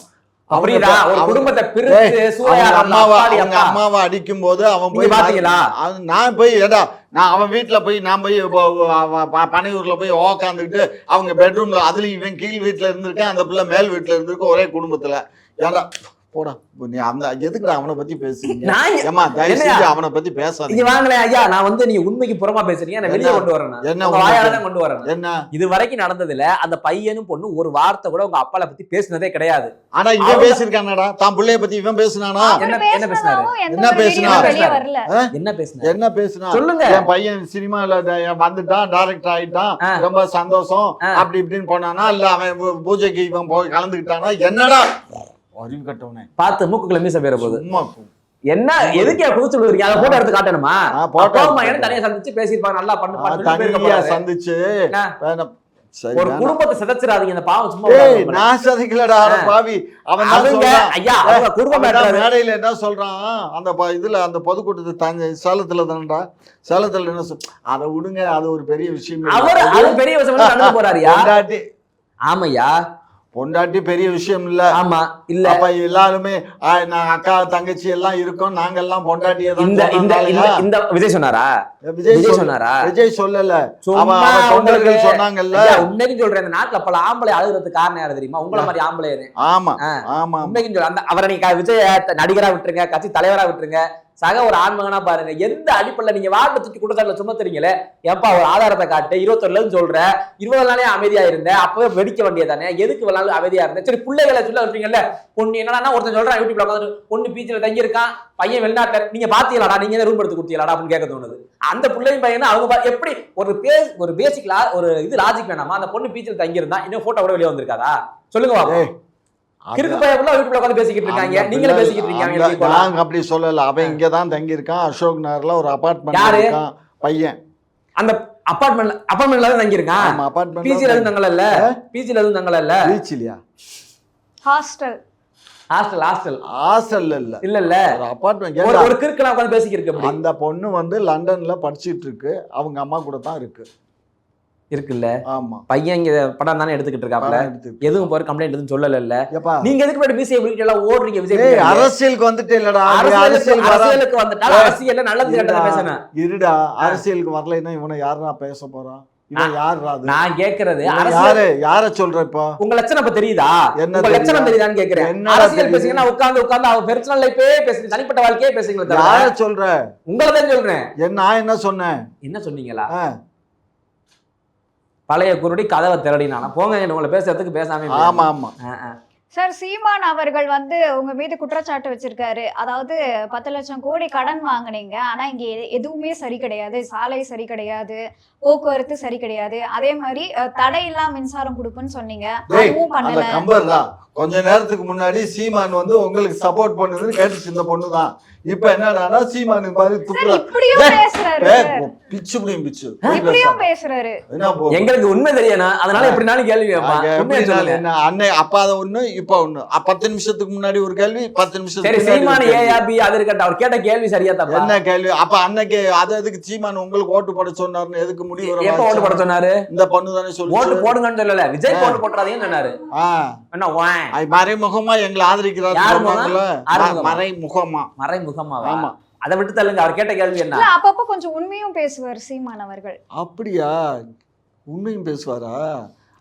அப்படின்னா ஒரு குடும்பத்தை பிரிச்சு அம்மாவை அடிக்கும் போது அவன் போய் பாத்தீங்களா? நான் போய் அவன் வீட்டுல போய் நான் போய் பனையூர்ல போய் உக்காந்துக்கிட்டு அவங்க பெட்ரூம்ல, அதுலயும் இவன் கீழ் வீட்டுல இருந்திருக்கேன், அந்த பிள்ளை மேல் வீட்டுல இருந்திருக்கு, ஒரே குடும்பத்துல. ஏன்டா போடா நீ அந்த எதுக்குடா அவனை பத்தி பேசுறீங்க? நான் ஏமா தயவு என்னையா? செஞ்சு அவனை பத்தி இங்க பேசாதீங்க. வாங்களேன் ஐயா, நான் வந்து நீங்க உண்மைக்கு புறமா பேசுறீங்க, நான் வெளியே கொண்டு வரேன், என்ன உங்க வாயால தான் கொண்டு வரேன். என்ன இது வரைக்கும் நடந்ததுல அந்த பையனும் பொண்ணு ஒரு வார்த்தை கூட உங்க அப்பால பத்தி பேசுனதே கிடையாது. ஆனா இவன் பேசிருக்கானடா, தான் பிள்ளைய பத்தி இவன் பேசுனானா? என்ன பேசினாரு? என்ன பேசினா? வெளியே வரல. என்ன பேசினாரு? என்ன பேசுனா? சொல்லுங்க. என் பையன் சினிமால வந்துட்டான், டைரக்டர் ஆயிட்டான், ரொம்ப சந்தோஷம் அப்படி இப்படின்னு போனானா, இல்ல அவன் பூஜைக்கு இவன் போய் கலந்துக்கிட்டானா? என்னடா அறிவு கட்டவனே, பார்த்து மூக்குக்குள்ள மீச பேர போகுது. சும்மா என்ன எதுக்கு குதிச்சு விடுறீங்க? அதை போட்டோ எடுத்து காட்டணுமா? போட்டோ தனியா சந்திச்சு பேசிருப்பாங்க, நல்லா தனியா பண்ணு சந்திச்சு ஒரு குடும்பத்தை சிதைச்சிடாதீங்க. இந்த பாவம் சும்மா நான் சதிக்கலடா பாவி. அவன் ஐயா அவங்க குடும்பம் மேடையில என்ன சொல்றான், அந்த இதுல அந்த பொதுக்கூட்டத்தை சேலத்துல தானடா, சேலத்துல என்ன அதை விடுங்க, அது ஒரு பெரிய விஷயம். அவர் அது பெரிய விஷயம் நடந்து போறாருயா. பொண்டாட்டி, ஆமையா பொண்டாட்டி பெரிய விஷயம் இல்ல. ஆமா இல்ல, அப்ப எல்லாருமே நான் அக்கா தங்கச்சி எல்லாம் இருக்கோம், நாங்க எல்லாம் பொண்டாட்டியே தான். இந்த விஜய் சொன்னாரா? விஜய் சொன்னாரா? விஜய் சொல்லல, தொண்டர்கள் சொன்னாங்கல்ல. உண்மைக்கும் சொல்றேன், இந்த நாட்டுல பல ஆம்பளை அழுகிறதுக்கு காரணம் யாரு தெரியுமா? உங்களை மாதிரி ஆம்பளை. ஆமா ஆமா உண்மைக்கும் சொல்றேன். அந்த அவரை நீங்க விஜய் நடிகரா விட்டுருங்க, கட்சி தலைவரா விட்டுருங்க, சக ஒரு ஆண்மகனா பாருங்க. எந்த அடிப்படையில நீங்க வாட்டை தூக்கி குற்றச்சாட்டுல சுமத்துறீங்களே, எப்பா ஒரு ஆதாரத்தை காட்டு, 21 சொல்ற, 20 நாளே அமைதியா இருந்தேன், அப்பவே வெடிக்க வேண்டியதானே, எதுக்கு வேணாலும் அமைதியா இருந்தேன். சரி பிள்ளைகளை சொல்ல விட்டுறீங்கல்ல, பொண்ணு என்னன்னா ஒருத்தன் சொல்றான் யூடியூப்ல உட்காந்து, பொண்ணு பீச்சில் தங்கி இருக்கான், பையன் வெளிநாட்டுல, நீங்க பாத்தீங்களாடா, நீங்க ரூம் எடுத்து கொடுத்தீங்களாடா அப்படின்னு கேட்க தோணுது. அந்த பிள்ளையும் பையன் அவங்க எப்படி ஒரு பேசிக் ஒரு இது லாஜிக் வேணாமா? அந்த பொண்ணு பீச்சில் தங்கி இருந்தா இன்னும் போட்டோ கூட வெளியே வந்திருக்காதா? சொல்லுங்க பாப்பா. கிறுக்கு பையன் யூடியூப்ல உட்காந்து பேசிக்கிட்டு இருக்காங்க, நீங்களே பேசிக்கிட்டு இருக்கீங்க. நாங்க அப்படி சொல்லல, அவன் இங்கதான் தங்கி இருக்கான், அசோக் நகர்ல ஒரு அபார்ட்மெண்ட் இருக்கான் பையன். அந்த அபார்ட்மெண்ட்ல தான் தங்கி இருக்கான். ஆமா அபார்ட்மெண்ட். பிஜில எதுவும் தங்கல இல்ல, பிஜில எதுவும் தங்கல இல்ல, பீச்சிலியா? ஹாஸ்டல் இல்ல இல்ல இல்ல ஒரு அபார்ட்மெண்ட். ஒரு கிறுக்கெல்லாம் உட்காந்து பேசிக்கிட்டு இருக்கு. அந்த பொண்ணு வந்து லண்டன்ல படிச்சிட்டு இருக்கு, அவங்க அம்மா கூட தான் இருக்குல்ல. ஆமா பையன் இங்க படம் தானே எடுத்துக்கிட்டு இருக்காப்ல, எதுவும் போற கம்ப்ளைண்ட் எதுவும் சொல்லல இல்ல. நீங்க எதுக்கு போய் பிசிஐ விட்டு எல்லாம் ஓடுறீங்க? விஜய் அரசியலுக்கு வந்துட்டே இல்லடா, அரசியலுக்கு வந்துட்டா அரசியல்ல நல்லது கெட்டது பேசணும். இருடா, அரசியலுக்கு வரலைன்னா இவனை யாரா பேச போறான்? இவன் யாரா? நான் கேக்குறது யார சொல்ற? இப்போ உங்க லட்சணம் இப்ப தெரியுதா? என்ன லட்சணம் தெரியுதான்னு கேக்குறேன். அரசியல் பேசுங்கன்னா உட்கார்ந்து அவ பெர்சனல் லைஃபே பேசுறீங்க, தனிப்பட்ட வாழ்க்கையே பேசுறீங்க. யார சொல்ற? உங்களை தான் சொல்றேன். நான் என்ன சொன்னேன்? என்ன சொன்னீங்களா? பழைய குருடி கதவை திரடினாலும் போங்க, உங்களை பேசுறதுக்கு பேசாம. ஆமா ஆமா சார், சீமான் அவர்கள் வந்து உங்க மீது குற்றச்சாட்டு வச்சிருக்காரு. அதாவது 10 லட்சம் கோடி கடன் வாங்குனீங்க, ஆனா இங்க எதுவுமே சரி கிடையாது, சாலை சரி கிடையாது, போக்குவரத்து சரி கிடையாது, அதே மாதிரி தடையில்லா மின்சாரம் கொடுப்புன்னு சொன்னீங்க, அதுவும் பண்ணல. கொஞ்ச நேரத்துக்கு முன்னாடி சீமான் வந்து உங்களுக்கு சப்போர்ட் பண்ணுதுன்னு கேட்டுச்சு இந்த பொண்ணுதான். இப்ப என்னன்னா சீமான் மாதிரி பேசுறாரு. எங்களுக்கு உண்மை தெரியணும், அதனால எப்படினாலும் கேள்வி என்ன அன்னை அப்பா ஒண்ணு இப்ப ஒண்ணு. 10 நிமிஷத்துக்கு முன்னாடி ஒரு கேள்வி, 10 நிமிஷத்துக்கு சீமான் ஏஆபி அது இருக்கட்டும், அவர் கேட்ட கேள்வி சரியா தப்பா? என்ன கேள்வி? அப்ப அன்னைக்கு அது எதுக்கு சீமான் உங்களுக்கு ஓட்டு போட சொன்னாருன்னு எதுக்கு முடிவு? எப்ப ஓட்டு போட சொன்னாரு? இந்த பொண்ணு தானே சொல்லி ஓட்டு போடுங்கன்னு சொல்லல, விஜய் ஓட்டு போட்டுறாதீங்கன்னு சொன்னாரு. மறைமுகமா எங்களை ஆதரிக்கிறார். மறைமுகமா ஆமா, அதை விட்டு தள்ளுங்க. அவர் கேட்ட கேள்வி என்ன? அப்பப்ப கொஞ்சம் உண்மையும் பேசுவார் சீமான் அவர்கள். அப்படியா? உண்மையும் பேசுவாரா?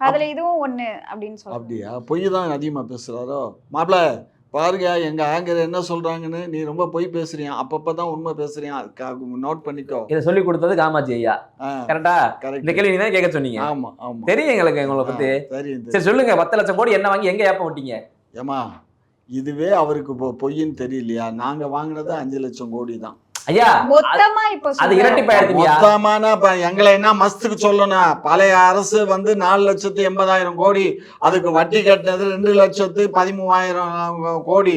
அதுல இதுவும் ஒண்ணு அப்படின்னு சொல்ல. அப்படியா? பொய் தான் அதிகமா பேசுறாரோ? மாப்பிள்ள பாருங்க, எங்க ஆங்கர் என்ன சொல்றாங்கன்னு. நீ ரொம்ப பொய் பேசுறியா, அப்பப்பதான் உண்மை பேசுறியா, நோட் பண்ணிக்கோ. இதை சொல்லி கொடுத்தது காமாட்சி ஐயா. கரெக்டா? இந்த கேள்வி நீங்க கேட்க சொன்னீங்க. ஆமா ஆமா தெரியும் எங்களுக்கு, உங்களை பத்தி சரி சொல்லுங்க. 10 லட்சம் கோடி என்ன வாங்கி எங்க ஏப்ப விட்டீங்க? ஏமா இதுவே அவருக்கு பொய்ன்னு தெரியலையா? நாங்க வாங்கினது 5 லட்சம் கோடி தான் ஐயா. மொத்தமா இப்ப அது இரட்டிப்பாயிருக்குங்க. மொத்தமான எங்களை என்ன மஸ்துக்கு சொல்லணும்? பழைய அரசு வந்து 4,80,000 கோடி, அதுக்கு வட்டி கட்டினது 2,13,000 கோடி.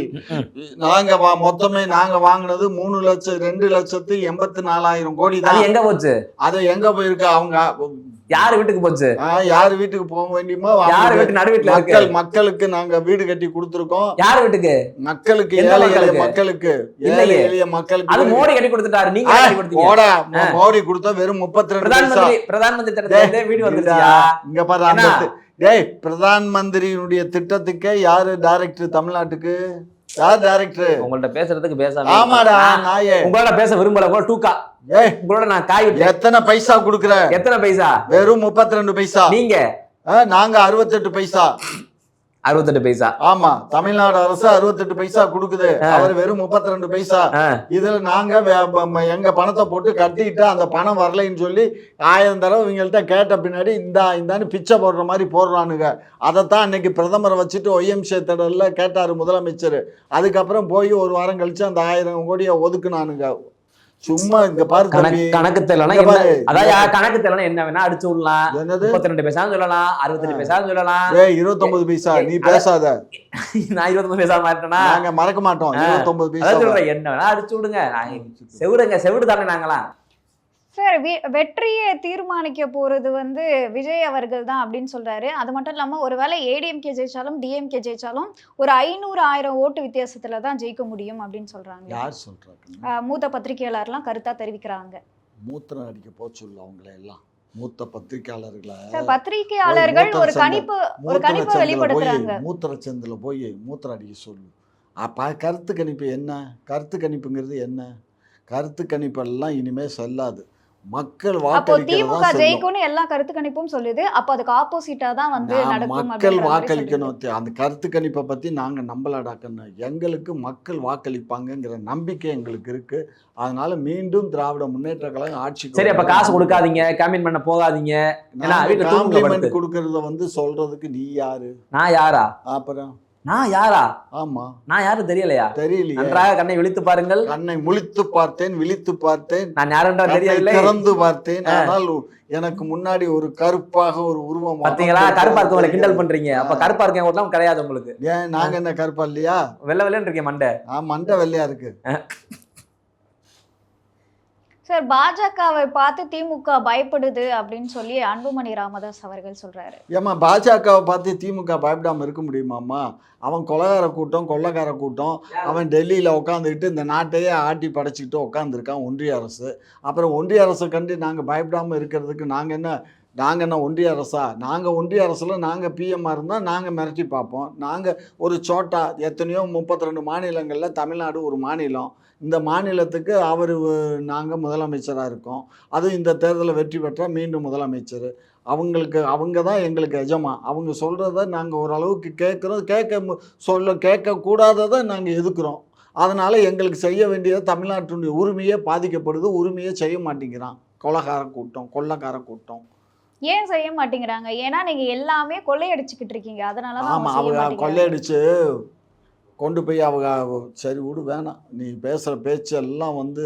நாங்க மொத்தமே நாங்க வாங்கினது 3,02,84,000 கோடி தான். எங்க போச்சு? அது எங்க போயிருக்கு? அவங்க யாரு வீட்டுக்கு போச்சு? யாரு வீட்டுக்கு போக வேண்டியமோ யாரு வீட்டு நடுவீட்டுல மக்களுக்கு நாங்க வீடு கட்டி கொடுத்துருக்கோம். யாரு வீட்டுக்கு? மக்களுக்கு, ஏழை மக்களுக்கு, எளிய மக்களுக்கு. அது மோடி கட்டி கொடுத்துட்டாரு, நீங்க கட்டி கொடுத்தீங்க. மோடி கொடுத்தா வெறும் 32 பிரதான் மந்திரி திட்டத்துல வீடு வந்துருச்சா? இங்க பாரு, டேய் பிரதான் மந்திரியினுடைய திட்டத்துக்கே யாரு டைரக்டர் தமிழ்நாட்டுக்கு? யார் டைரக்டர்? உங்கள்ட்ட பேசுறதுக்கு பேசாம. ஆமாடா நாயே, உங்களோட பேச விரும்பல கூட. டூக்கா உங்களோட நான் காய் விட்டேன். எத்தனை பைசா குடுக்குற? எத்தனை பைசா? வெறும் 32 பைசா. நீங்க? நாங்க 68 பைசா. 68 பைசா. ஆமா, தமிழ்நாடு அரசு 68 பைசா கொடுக்குது, அவர் வெறும் 32 பைசா. இதுல நாங்க எங்க பணத்தை போட்டு கட்டிட்டு அந்த பணம் வரலைன்னு சொல்லி 1000 தடவை இவங்கள்ட்ட கேட்ட பின்னாடி இந்தான்னு பிச்சை போடுற மாதிரி போடுறானுங்க. அதைத்தான் அன்னைக்கு பிரதமரை வச்சுட்டு ஒய்எம்சி திடல்ல கேட்டாரு முதலமைச்சர். அதுக்கப்புறம் போய் ஒரு வாரம் கழிச்சு அந்த 1000 கோடியை ஒதுக்குனானுங்க. சும்மா இங்க பாரு கணக்கு தெரியலனா அதாவது கணக்கு தெரியலனா என்ன வேணா அடிச்சு விடலாம். 32 பைசா சொல்லலாம், 68 பைசா சொல்லலாம். 29 பைசா நீ பேசாத. நான் 29 பைசா மாட்டேனா? நாங்க மறக்க மாட்டோம். 29 பைசா சொல்றேன், என்ன வேணா அடிச்சு விடுங்க. செவிடு தானே நாங்களாம். சார், வெற்றியை தீர்மானிக்க போறது வந்து விஜய் அவர்கள் தான் அப்படின்னு சொல்றாரு. அது மட்டும் இல்லாம ஒருவேளை ஏடிஎம்கே ஜெயிச்சாலும் டிஎம்கே ஜெயிச்சாலும் ஒரு 500-1000 ஓட்டு வித்தியாசத்துல தான் ஜெயிக்க முடியும் அப்படின்னு சொல்றாங்க. யார் சொல்றாங்க? மூத்த பத்திரிகையாளர்லாம் கருத்தா தெரிவிக்கிறாங்க. மூத்திரம் அடிக்க போச்சு அவங்கள எல்லாம் மூத்த பத்திரிகையாளர்களை. பத்திரிகையாளர்கள் ஒரு கணிப்பு வெளிப்படுத்துறாங்க. மூத்திரச்சந்தில போய் மூத்திரம் அடிக்க சொல்லு. அப்ப கருத்து கணிப்பு என்ன? கருத்து கணிப்புங்கிறது என்ன? கருத்து கணிப்பெல்லாம் இனிமே செல்லாது. மக்கள் திமுக ஜெயிக்கும்னு எல்லா கருத்து கணிப்பும் சொல்லுது. அப்ப அதுக்கு ஆப்போசிட்டா தான் வந்து நடக்கும். மக்கள் வாக்களிக்கணும். அந்த கருத்து கணிப்பை பத்தி நாங்க நம்பலடாக்கணும். எங்களுக்கு மக்கள் வாக்களிப்பாங்கங்கிற நம்பிக்கை எங்களுக்கு இருக்கு. அதனால மீண்டும் திராவிட முன்னேற்ற கழகம் ஆட்சி. சரி, அப்ப காசு கொடுக்காதீங்க, காமெண்ட் பண்ண போகாதீங்க. காம்ப்ளிமெண்ட் கொடுக்கறத வந்து சொல்றதுக்கு நீ யாரு? நான் யாரா? அப்புறம் நான் யாரா? ஆமா, நான் யாரும் தெரியலையா? தெரியலையே. நன்றாக கண்ணை விழித்து பாருங்கள். கண்ணை முழித்து பார்த்தேன், விழித்து பார்த்தேன், நான் யாருன்றா தெரியவில்லை, திறந்து பார்த்தேன். ஆனால் எனக்கு முன்னாடி ஒரு கருப்பாக ஒரு உருவம். பாத்தீங்களா? கருப்பா இருக்கவங்களை கிண்டல் பண்றீங்க. அப்ப கருப்பா இருக்கவங்க கிடையாது உங்களுக்கு. ஏன் நாங்க என்ன கருப்பா இல்லையா? வெள்ளை வெள்ளைன்னு இருக்கேன் மண்டை. மண்டை வெள்ளையா இருக்கு. சார், பாஜகவை பார்த்து திமுக பயப்படுது அப்படின்னு சொல்லி அன்புமணி ராமதாஸ் அவர்கள் சொல்றாரு. ஏமா பாஜகவை பார்த்து திமுக பயப்படாம இருக்க முடியுமாம்மா? அவன் கொலைகார கூட்டம், கொள்ளைக்கார கூட்டம். அவன் டெல்லியில் உட்காந்துக்கிட்டு இந்த நாட்டையே ஆட்டி படைச்சிக்கிட்டு உட்காந்துருக்கான் ஒன்றிய அரசு. அப்புறம் ஒன்றிய அரசை கண்டு நாங்கள் பயப்படாமல் இருக்கிறதுக்கு நாங்கள் என்ன ஒன்றிய அரசா? நாங்கள் ஒன்றிய அரசில் நாங்கள் பிஎம்மாக இருந்தால் நாங்கள் மிரட்டி பார்ப்போம். நாங்கள் ஒரு சோட்டா, எத்தனையோ 32 மாநிலங்களில் தமிழ்நாடு ஒரு மாநிலம். இந்த மாநிலத்துக்கு நாங்கள் முதலமைச்சராக இருக்கோம். அதுவும் இந்த தேர்தலில் வெற்றி பெற்றால் மீண்டும் முதலமைச்சர். அவங்க தான் எங்களுக்கு எஜமா. அவங்க சொல்கிறத நாங்கள் ஓரளவுக்கு கேட்குறோம். கேட்கக்கூடாததை நாங்கள் எதுக்குறோம். அதனால் எங்களுக்கு செய்ய வேண்டியது தமிழ்நாட்டினுடைய உரிமையே பாதிக்கப்படுது. உரிமையே செய்ய மாட்டேங்கிறான் கொலைகார கூட்டம், கொள்ளைக்கார கூட்டம். ஏன் செய்ய மாட்டேங்கிறாங்க? ஏன்னா நீங்க எல்லாமே கொள்ளையடிச்சுக்கிட்டு இருக்கீங்க. அதனால ஆமாம், அவங்க கொள்ளையடிச்சு கொண்டு போய் சரி விடு, வேணாம். நீ பேசுகிற பேச்சு எல்லாம் வந்து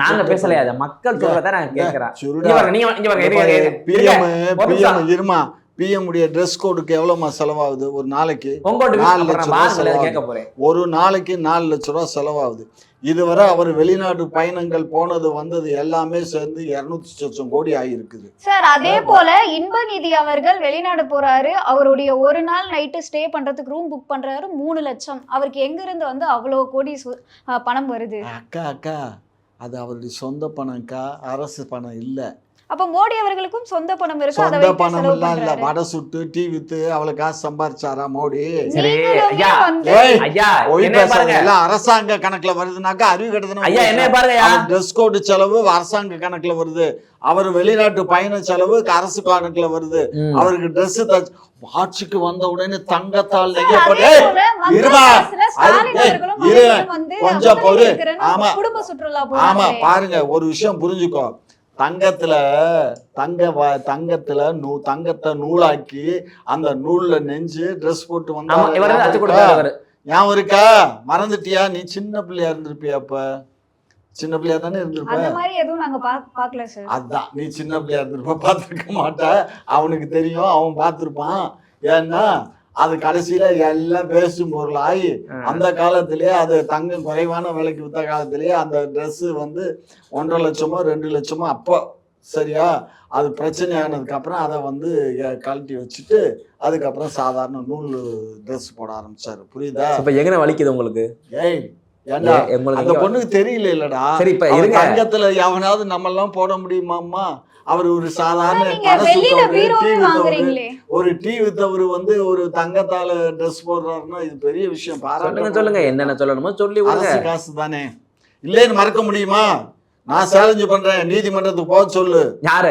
நாங்க பேசலையா? மக்கள் சொல்றத நாங்க கேக்குறேன். பிஎம் உடைய ட்ரெஸ் கோடுக்கு எவ்வளவுமா செலவாகுது ஒரு நாளைக்கு? 4 லட்சம் ரூபாய். ஒரு நாளைக்கு 4 லட்சம் ரூபாய் செலவாகுது. இதுவரை அவர் வெளிநாட்டு பயணங்கள் போனது வந்தது எல்லாமே சேர்ந்து 200 லட்சம் கோடி ஆகியிருக்குது. சார், அதே போல இன்பநிதி அவர்கள் வெளிநாடு போறாரு. அவருடைய ஒரு நாள் நைட்டு ஸ்டே பண்றதுக்கு ரூம் புக் பண்றாரு 3 லட்சம். அவருக்கு எங்க இருந்து வந்து அவ்வளவு கோடி பணம் வருது? அக்கா அது அவருடைய சொந்த பணம்க்கா, அரசு பணம் இல்ல. அப்ப மோடி அவர்களுக்கும் சொந்த பணம் இருக்கு. சொந்த பணம் இல்ல. வடை சுட்டு டீ வித்து அவ்வளவு காசு சம்பாரிச்சாரா மோடி? எல்லாம் அரசாங்க கணக்குல வருதுனாக்கா அறிவு கட்டணும். ட்ரெஸ் கோடு செலவு அரசாங்க கணக்குல வருது. அவர் வெளிநாட்டு பயண செலவு அரசு கணக்குல வருது. அவருக்கு ட்ரெஸ் ஆட்சிக்கு வந்த உடனே தங்கத்தால் நெய்யப்பட்டு கொஞ்சம் பொறு. ஆமா பாருங்க, ஒரு விஷயம் புரிஞ்சுக்கோ. தங்கத்தை நூலாக்கி அந்த நூல்ல நெஞ்சு ட்ரெஸ் போட்டு வந்தாரு. ஞாபகம் இருக்கா? மறந்துட்டியா? நீ சின்ன பிள்ளையா இருந்திருப்பியா? அப்ப சின்ன பிள்ளையா தானே இருந்திருப்ப. அதான் நீ சின்ன பிள்ளையா இருந்திருப்ப, பார்த்துருக்க மாட்ட. அவனுக்கு தெரியும், அவன் பார்த்துருப்பான். ஏன்னா அது கடைசியில எல்லாம் பேசும் பொருள் ஆகி அந்த காலத்திலேயே அது தங்கம் குறைவான விலைக்கு வித்த காலத்திலேயே அந்த ட்ரெஸ் வந்து 1.5 லட்சமோ 2 லட்சமோ அப்போ சரியா அது பிரச்சனை ஆனதுக்கு அப்புறம் அதை வந்து கழட்டி வச்சுட்டு அதுக்கப்புறம் சாதாரண நூல் ட்ரெஸ் போட ஆரம்பிச்சாரு. புரியுதா? இப்ப எங்க வலிக்குது உங்களுக்கு? ஏய், ஏன்னா அந்த பொண்ணுக்கு தெரியல இல்லடா. தங்கத்துல எவனாவது நம்ம எல்லாம் போட முடியுமாம்மா? அவர் ஒரு சாதாரண ஒரு டீ வித்தவர் வந்து ஒரு தங்கத்தால ட்ரெஸ் போடுறாருன்னா இது பெரிய விஷயம். சொல்லுங்க, என்னென்ன சொல்லணுமோ சொல்லி. அரசு காசு தானே, இல்லைன்னு மறக்க முடியுமா? நான் சேலஞ்சு பண்றேன், நீதிமன்றத்துக்கு போக சொல்லு. யார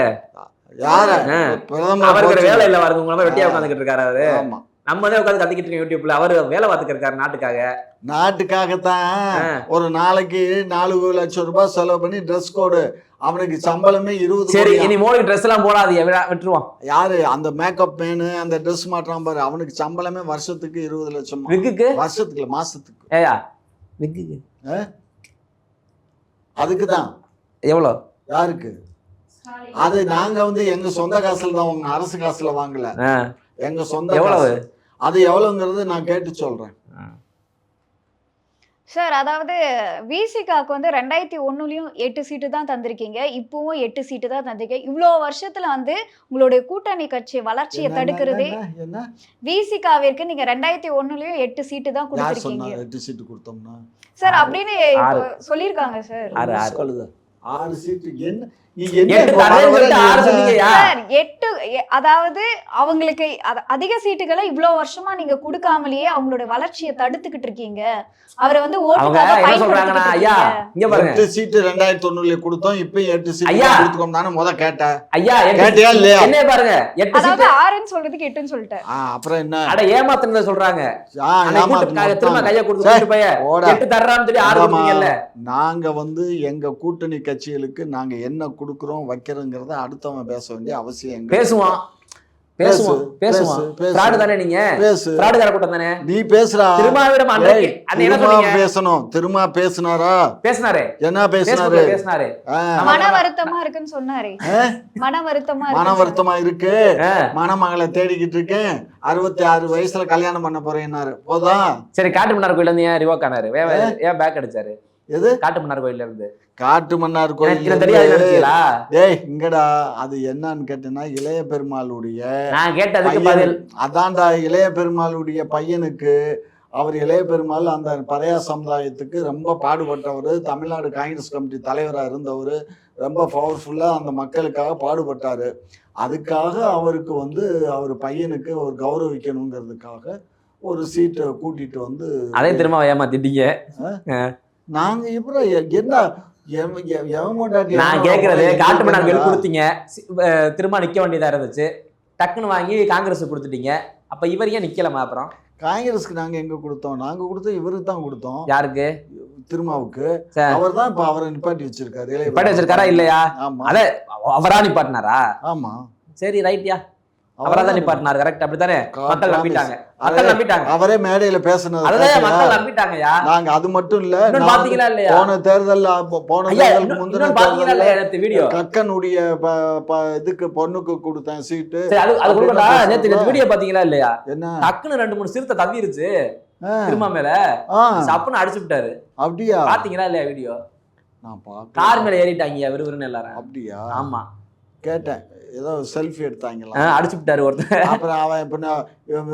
பிரதமர் வேலை இல்ல, வெட்டியா உட்காந்துக்கிட்டு இருக்காரு. ஆமா, நம்மளே உட்காந்து கத்திக்கிட்டு இருக்கோம் யூடியூப்ல. அவரு வேலை பார்த்துக்க இருக்காரு நாட்டுக்காக. நாட்டுக்காகத்தான் ஒரு நாளைக்கு 4 லட்சம் ரூபாய் செலவு பண்ணி ட்ரெஸ் கோடு. அவனுக்கு சம்பளமே 20 சரி, கோடி. இனி மோடிக்கு ட்ரெஸ் எல்லாம் போடாதீங்க, விட்டுருவான். யாரு அந்த மேக்கப் மேனு அந்த ட்ரெஸ் மாட்டான் பாரு, அவனுக்கு சம்பளமே வருஷத்துக்கு 20 லட்சம். விக்குக்கு வருஷத்துக்கு மாசத்துக்கு. ஏயா விக்குக்கு அதுக்குதான் எவ்வளோ? யாருக்கு? அது நாங்க எங்க சொந்த காசுல தான், உங்க அரசு காசுல வாங்கல, எங்க சொந்த எவ்வளவு? காசு. அது எவ்வளவுங்கிறது நான் கேட்டு சொல்றேன் சார். அதாவது விசிகாக்கு 2001லயும் 8 சீட்டு தான் தந்திருக்கீங்க, இப்பவும் 8 சீட்டு தான் தந்திருக்கீங்க. இவ்வளோ வருஷத்துல உங்களுடைய கூட்டணி கட்சி வளர்ச்சியை தடுக்கிறதே என்ன? விசிகாவிற்கு நீங்க 2001லயும் 8 சீட்டு தான் கொடுத்திருக்கீங்க 8 சீட்டு கொடுத்தோம்னா சார் அப்படின்னு சொல்லியிருக்காங்க சார். 6 சீட்டு என்ன? சார் 8 அதாவது அவங்களுக்கு அதிக சீட்டுகளை இவ்வளவு வருஷமா நீங்க கொடுக்காமலேயே அவங்களோட வளர்ச்சியை தடுத்துக்கிட்டு இருக்கீங்க. அவரை ஓட்டுக்காக பயன்படுத்திட்டு ஐயா இங்க பாருங்க, 8 சீட்டு 2001ல கொடுத்தோம், இப்போ 8 சீட்டு கொடுத்துக்கோம் தானே முத கேட்டேன். ஐயா கேட்டியா இல்லையா? என்ன பாருங்க, 8 அதாவது 6ன்னு சொல்றதுக்கு 8ன்னு சொல்லிட்டேன். அப்புறம் என்ன? அட ஏமாத்துறத சொல்றாங்க. ஏமாத்துறதுக்காக திரும்ப கைய கொடுத்து பைய 8 தர்றான்னு சொல்லி 6 கொடுத்தீங்கல்ல. நாங்க எங்க கூட்டணி கட்சிகளுக்கு நாங்க என்ன கொடுக்குறோம் வைக்கிறோங்கிறத அடுத்தவன் பேச வேண்டிய அவசியம். பேசுவான் ஃப்ராட் தானே நீங்க? ஃப்ராட்கார கூட்டம் தானே நீ பேசுறா? திருமாவிடம் அன்னைக்கு அது என்ன சொன்னீங்க? பேசணும். திருமா பேசினாரா? பேசினாரு. என்ன பேசினாரு? மன வருத்தமா இருக்குன்னு சொன்னாரு. மன வருத்தமா இருக்கு, மணமகளை தேடிக்கிட்டு இருக்கேன், 66 வயசுல கல்யாணம் பண்ண போறேன்னாரு. போதும். சரி, காட்டு மன்னார் கோயில இருந்து ஏன் ரிவோக் ஆனாரு? ஏன் பேக் அடிச்சாரு? எது? காட்டு மன்னார் கோயில இருந்து. காட்டு மன்னார் கோயில் தெரியாது. டேய் இங்கடா, அது என்னன்னு கேட்டேன்னா இளைய பெருமாளுடைய, நான் கேட்டதுக்கு பதில் அதான்டா, இளைய பெருமாளுடைய பையனுக்கு, அவர் இளைய பெருமாள் அந்த பறையா சமுதாயத்துக்கு ரொம்ப பாடுபட்டவர், தமிழ்நாடு காங்கிரஸ் கமிட்டி தலைவராக இருந்தவர், ரொம்ப பவர்ஃபுல்லாக அந்த மக்களுக்காக பாடுபட்டார். அதுக்காக அவருக்கு அவர் பையனுக்கு ஒரு கௌரவிக்கணுங்கிறதுக்காக ஒரு சீட்டை கூட்டிட்டு அதே திரும்ப ஏமாத்திட்டீங்க. நாங்க இப்ப என்ன நான் கேக்குறது, காட்டு மன்னார் கோயில் கொடுத்தீங்க, திரும்ப நிக்க வேண்டியதா இருந்துச்சு, டக்குன்னு வாங்கி காங்கிரஸ் கொடுத்துட்டீங்க. அப்ப இவர் ஏன் நிக்கலாமா? அப்புறம் காங்கிரஸ்க்கு நாங்க எங்க கொடுத்தோம்? நாங்க கொடுத்தோம் இவருக்கு தான் கொடுத்தோம். யாருக்கு? திருமாவுக்கு. அவர் தான் இப்ப அவரை நிப்பாட்டி வச்சிருக்காரு. நிப்பாட்டி வச்சிருக்காரா இல்லையா? அத அவரா நிப்பாட்டினாரா? ஆமா. சரி, ரைட்யா, அவராதான் நிப்பாட்டினார். கரெக்ட், அப்படித்தானே? மக்கள் நம்பிட்டாங்க. அவரே மேடையில பேசினது மக்கள் நம்பிட்டாங்கயா. நாங்க அது மட்டும் இல்ல, பாத்தீங்களா இல்லையா? போன தேர்தலுக்கு முந்தின வீடியோ கக்கனுடைய இதுக்கு பொண்ணுக்கு கொடுத்தேன் சீட்டு. நேத்து வீடியோ பாத்தீங்களா இல்லையா? என்ன டக்குன்னு 2-3 சிறுத்தை தவிருச்சு திரும்ப மேல, சப்புன்னு அடிச்சு விட்டாரு. அப்படியா? பாத்தீங்களா இல்லையா வீடியோ? நான் கார் மேல ஏறிட்டாங்க விறுவிறுன்னு எல்லாரும். அப்படியா? ஆமா, கேட்டேன். ஏதோ செல்ஃபி எடுத்தாங்களா? அடிச்சு விட்டாரு ஒருத்தர். அப்புறம் அவன்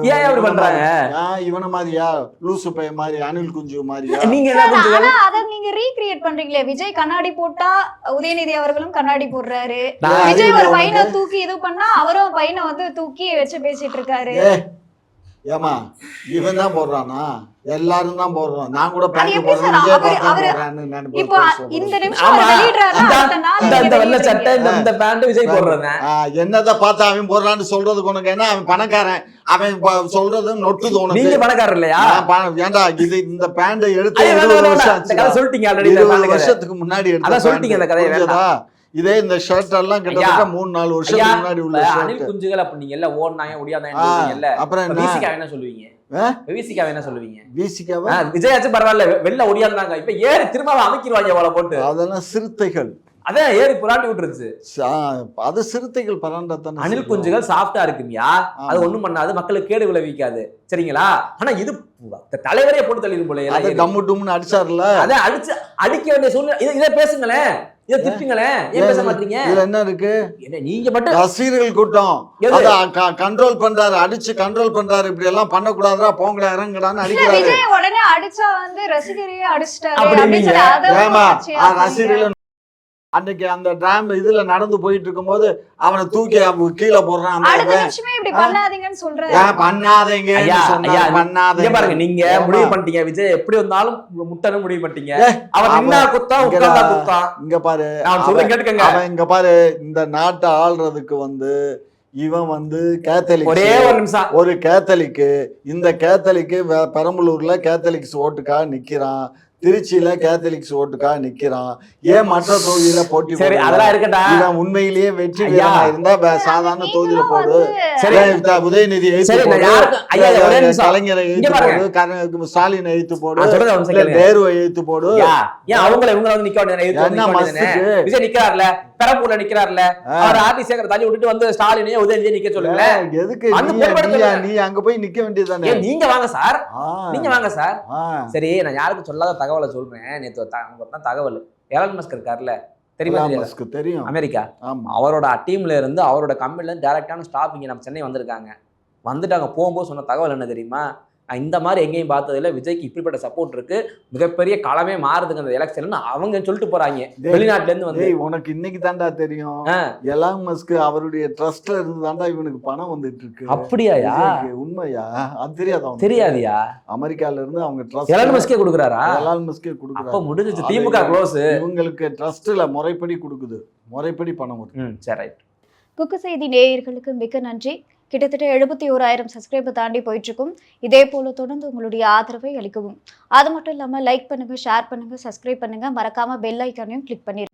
ஏன் அப்படி பண்றாங்க? இவன மாதிரியா, லூசு பைய மாதிரி, அனில் குஞ்சு மாதிரியா? நீங்க என்ன அத நீங்க ரீக்ரியேட் பண்றீங்களே. விஜய் கண்ணாடி போட்டா உதயநிதி அவர்களும் கண்ணாடி போடுறாரு. விஜய் ஒரு பையனை தூக்கி இது பண்ணா அவரும் பையனை தூக்கி வச்சு பேசிட்டு இருக்காரு. ஏமா இவன் தான் போடுறானா? எல்லாரும் தான் போடுறோம். நான் கூட என்னத பார்த்தா அவன் போடுறான்னு சொல்றதுக்கு உனக்கு என்ன? அவன் பணக்காரன், அவன் சொல்றது நொட்டுது உனக்கு. நீங்க பணக்காரர் இல்லையா? ஏண்டா இது இந்த பேண்டை எடுத்து 20 வருஷத்துக்கு முன்னாடி எடுத்தா, இதே இந்த ஷர்ட் எல்லாம் கிட்டத்தட்ட 3-4 வருஷத்துக்கு முன்னாடி உள்ள அனில் குஞ்சுகள். அப்ப நீங்க எல்லாம் ஓடுனாங்க முடியாதாங்க. அப்புறம் என்ன சொல்லுவீங்க? என்ன சொல்லுவீங்க? விஜயாச்சும் பரவாயில்ல, வெளில ஓடியாந்தாங்க, இப்ப ஏறி திரும்ப அமைக்கிடுவாங்க அவளை போட்டு. அதெல்லாம் சிறுத்தைகள். அதான் ஏறி புராண்டி விட்டுருச்சு. அது சிறுத்தைகள் பராண்டத்தான். அணில் குஞ்சுகள் சாஃப்டா இருக்குமியா, அது ஒண்ணும் பண்ணாது, மக்களுக்கு கேடு விளைவிக்காது. சரிங்களா? ஆனா இது தலைவரையே போட்டு தள்ளிடும் போல. கம்மு டும்னு அடிச்சாருல, அதான் அடிச்சு அடிக்க வேண்டிய சூழ்நிலை. இதை பேசுங்களேன், இதை திட்டுங்களேன், ஏன் பேச மாட்டீங்க? இதுல என்ன இருக்கு? நீங்க மட்டும் ரசிகர்கள் கூட்டம் கண்ட்ரோல் பண்றாரு, அடிச்சு கண்ட்ரோல் பண்றாரு. இப்படி எல்லாம் பண்ண கூடாதுடா, போங்கடா இறங்கடான்னு அடிக்கிறாரு. விஜய் உடனே அடிச்சா ரசிகரையே அடிச்சிட்டாரு. ஏமா ரசிகர்கள் அன்னைக்கு அந்த டிராம் இதுல நடந்து போயிட்டு இருக்கும் போது அவனை தூக்கி கீழே போடுறான். பாருங்க, நீங்க முடிவு பண்ணிட்டீங்க விஜய் எப்படி வந்தாலும் முட்டன்னு முடிவு பண்ணிட்டீங்க. அவன் என்ன குத்தா உட்கார்ந்தா குத்தா. இங்க பாரு, நான் சொல்றேன் கேட்டுக்கங்க. அவன் இங்க பாரு, இந்த நாட்டை ஆள்றதுக்கு இவன் வந்து கேத்தலிக், ஒரே ஒரு நிமிஷம். ஒரு கேத்தலிக்கு, இந்த கேத்தலிக்கு பெரம்பலூர்ல கேத்தலிக்ஸ் ஓட்டுக்காக நிக்கிறான், திருச்சியில கேத்தலிக்ஸ் ஓட்டுக்காக நிக்கிறான். ஏன் மற்ற தொகுதியில போட்டி சரி போடல? அதெல்லாம் இருக்கட்டா. இவன் உண்மையிலேயே வெற்றி ஐயா. வீரனா இருந்தா சாதாரண தொகுதியில போடு. சரி உதயநிதி எழுத்து சரி நான் போடு, யாருக்கும் ஐயா ஒரே நிமிஷம். கலைஞரை இங்க எழுத்து பாருங்க. போடு, ஸ்டாலின் எழுத்து போடு, நான் சொல்றத ஒரு நிமிஷம் கேளுங்க. நேருவை எழுத்து போடு. ஐயா, ஏன் அவங்கள இவங்கள வந்து நிக்க வேண்டியது என்ன மஸ்துக்கு? விஜய் நிக்கிறார்ல, பெரம்பூர்ல நிக்கிறார்ல, அவர் ஆர்டி சேகர் தள்ளி விட்டுட்டு வந்து ஸ்டாலினையும் உதயநிதியை நிக்க சொல்லுங்க. எதுக்கு அந்த நீ- பொறுப்பெடுத்து நீ அங்க போய் நிக்க வேண்டியதுதானே? ஏன் நீங்க வாங்க சார், நீங்க வாங்க சார். ஆ. சரி நான் யாருக்கும் சொல்லாத தகவலை சொல்றேன். நேத்து தகவல் எலன் மஸ்க் இருக்காருல்ல, தெரியுமா எலான் தெரியாதா? மஸ்க் தெரியும். அமெரிக்கா, ஆமா. அவரோட டீம்ல இருந்து அவரோட கம்பெனில இருந்து டைரக்டான ஸ்டாப் இங்க நம்ம சென்னை வந்திருக்காங்க. வந்துட்டாங்க. போகும்போது சொன்ன தகவல் என்ன தெரியுமா? நான் இந்த மாதிரி எங்கேயும் பார்த்ததில்ல, விஜய்க்கு இப்படிப்பட்ட சப்போர்ட் இருக்கு, மிகப்பெரிய களமே மாறுதுங்க அந்த எலெக்ஷன் அவங்க சொல்லிட்டு போறாங்க வெளிநாட்டுல இருந்து வந்து. டேய், உனக்கு இன்னைக்கு தாண்டா தெரியும். எலான் மஸ்க் அவருடைய ட்ரஸ்ட்ல இருந்து தாண்டா இவனுக்கு பணம் வந்துட்டு இருக்கு. அப்படியாயா? விஜய்க்கு. உண்மையா? அது தெரியாதா? தெரியாதியா? அமெரிக்கால இருந்து அவங்க ட்ரஸ்ட் எலான் மஸ்கே கொடுக்குறாரா? எலான் மஸ்கே அப்ப கொடுக்குறாங்க. முடிஞ்சிச்சு, திமுக க்ளோஸ். இவங்களுக்கு ட்ரஸ்ட்ல முறைப்படி கொடுக்குது, முறைப்படி பணம் வருது. சரி ரைட். குக்கு செய்தி நேயர்களுக்கு மிக்க நன்றி. கிட்டத்தட்ட 71,000 சப்ஸ்கிரைபர் தாண்டி போயிட்டு இருக்கும். இதே போல தொடர்ந்து உங்களுடைய ஆதரவை அளிக்கவும். அது மட்டும் இல்லாமல் லைக் பண்ணுங்க, ஷேர் பண்ணுங்க, சப்ஸ்கிரைப் பண்ணுங்க, மறக்காம பெல் ஐக்கானையும் கிளிக் பண்ணிருங்க.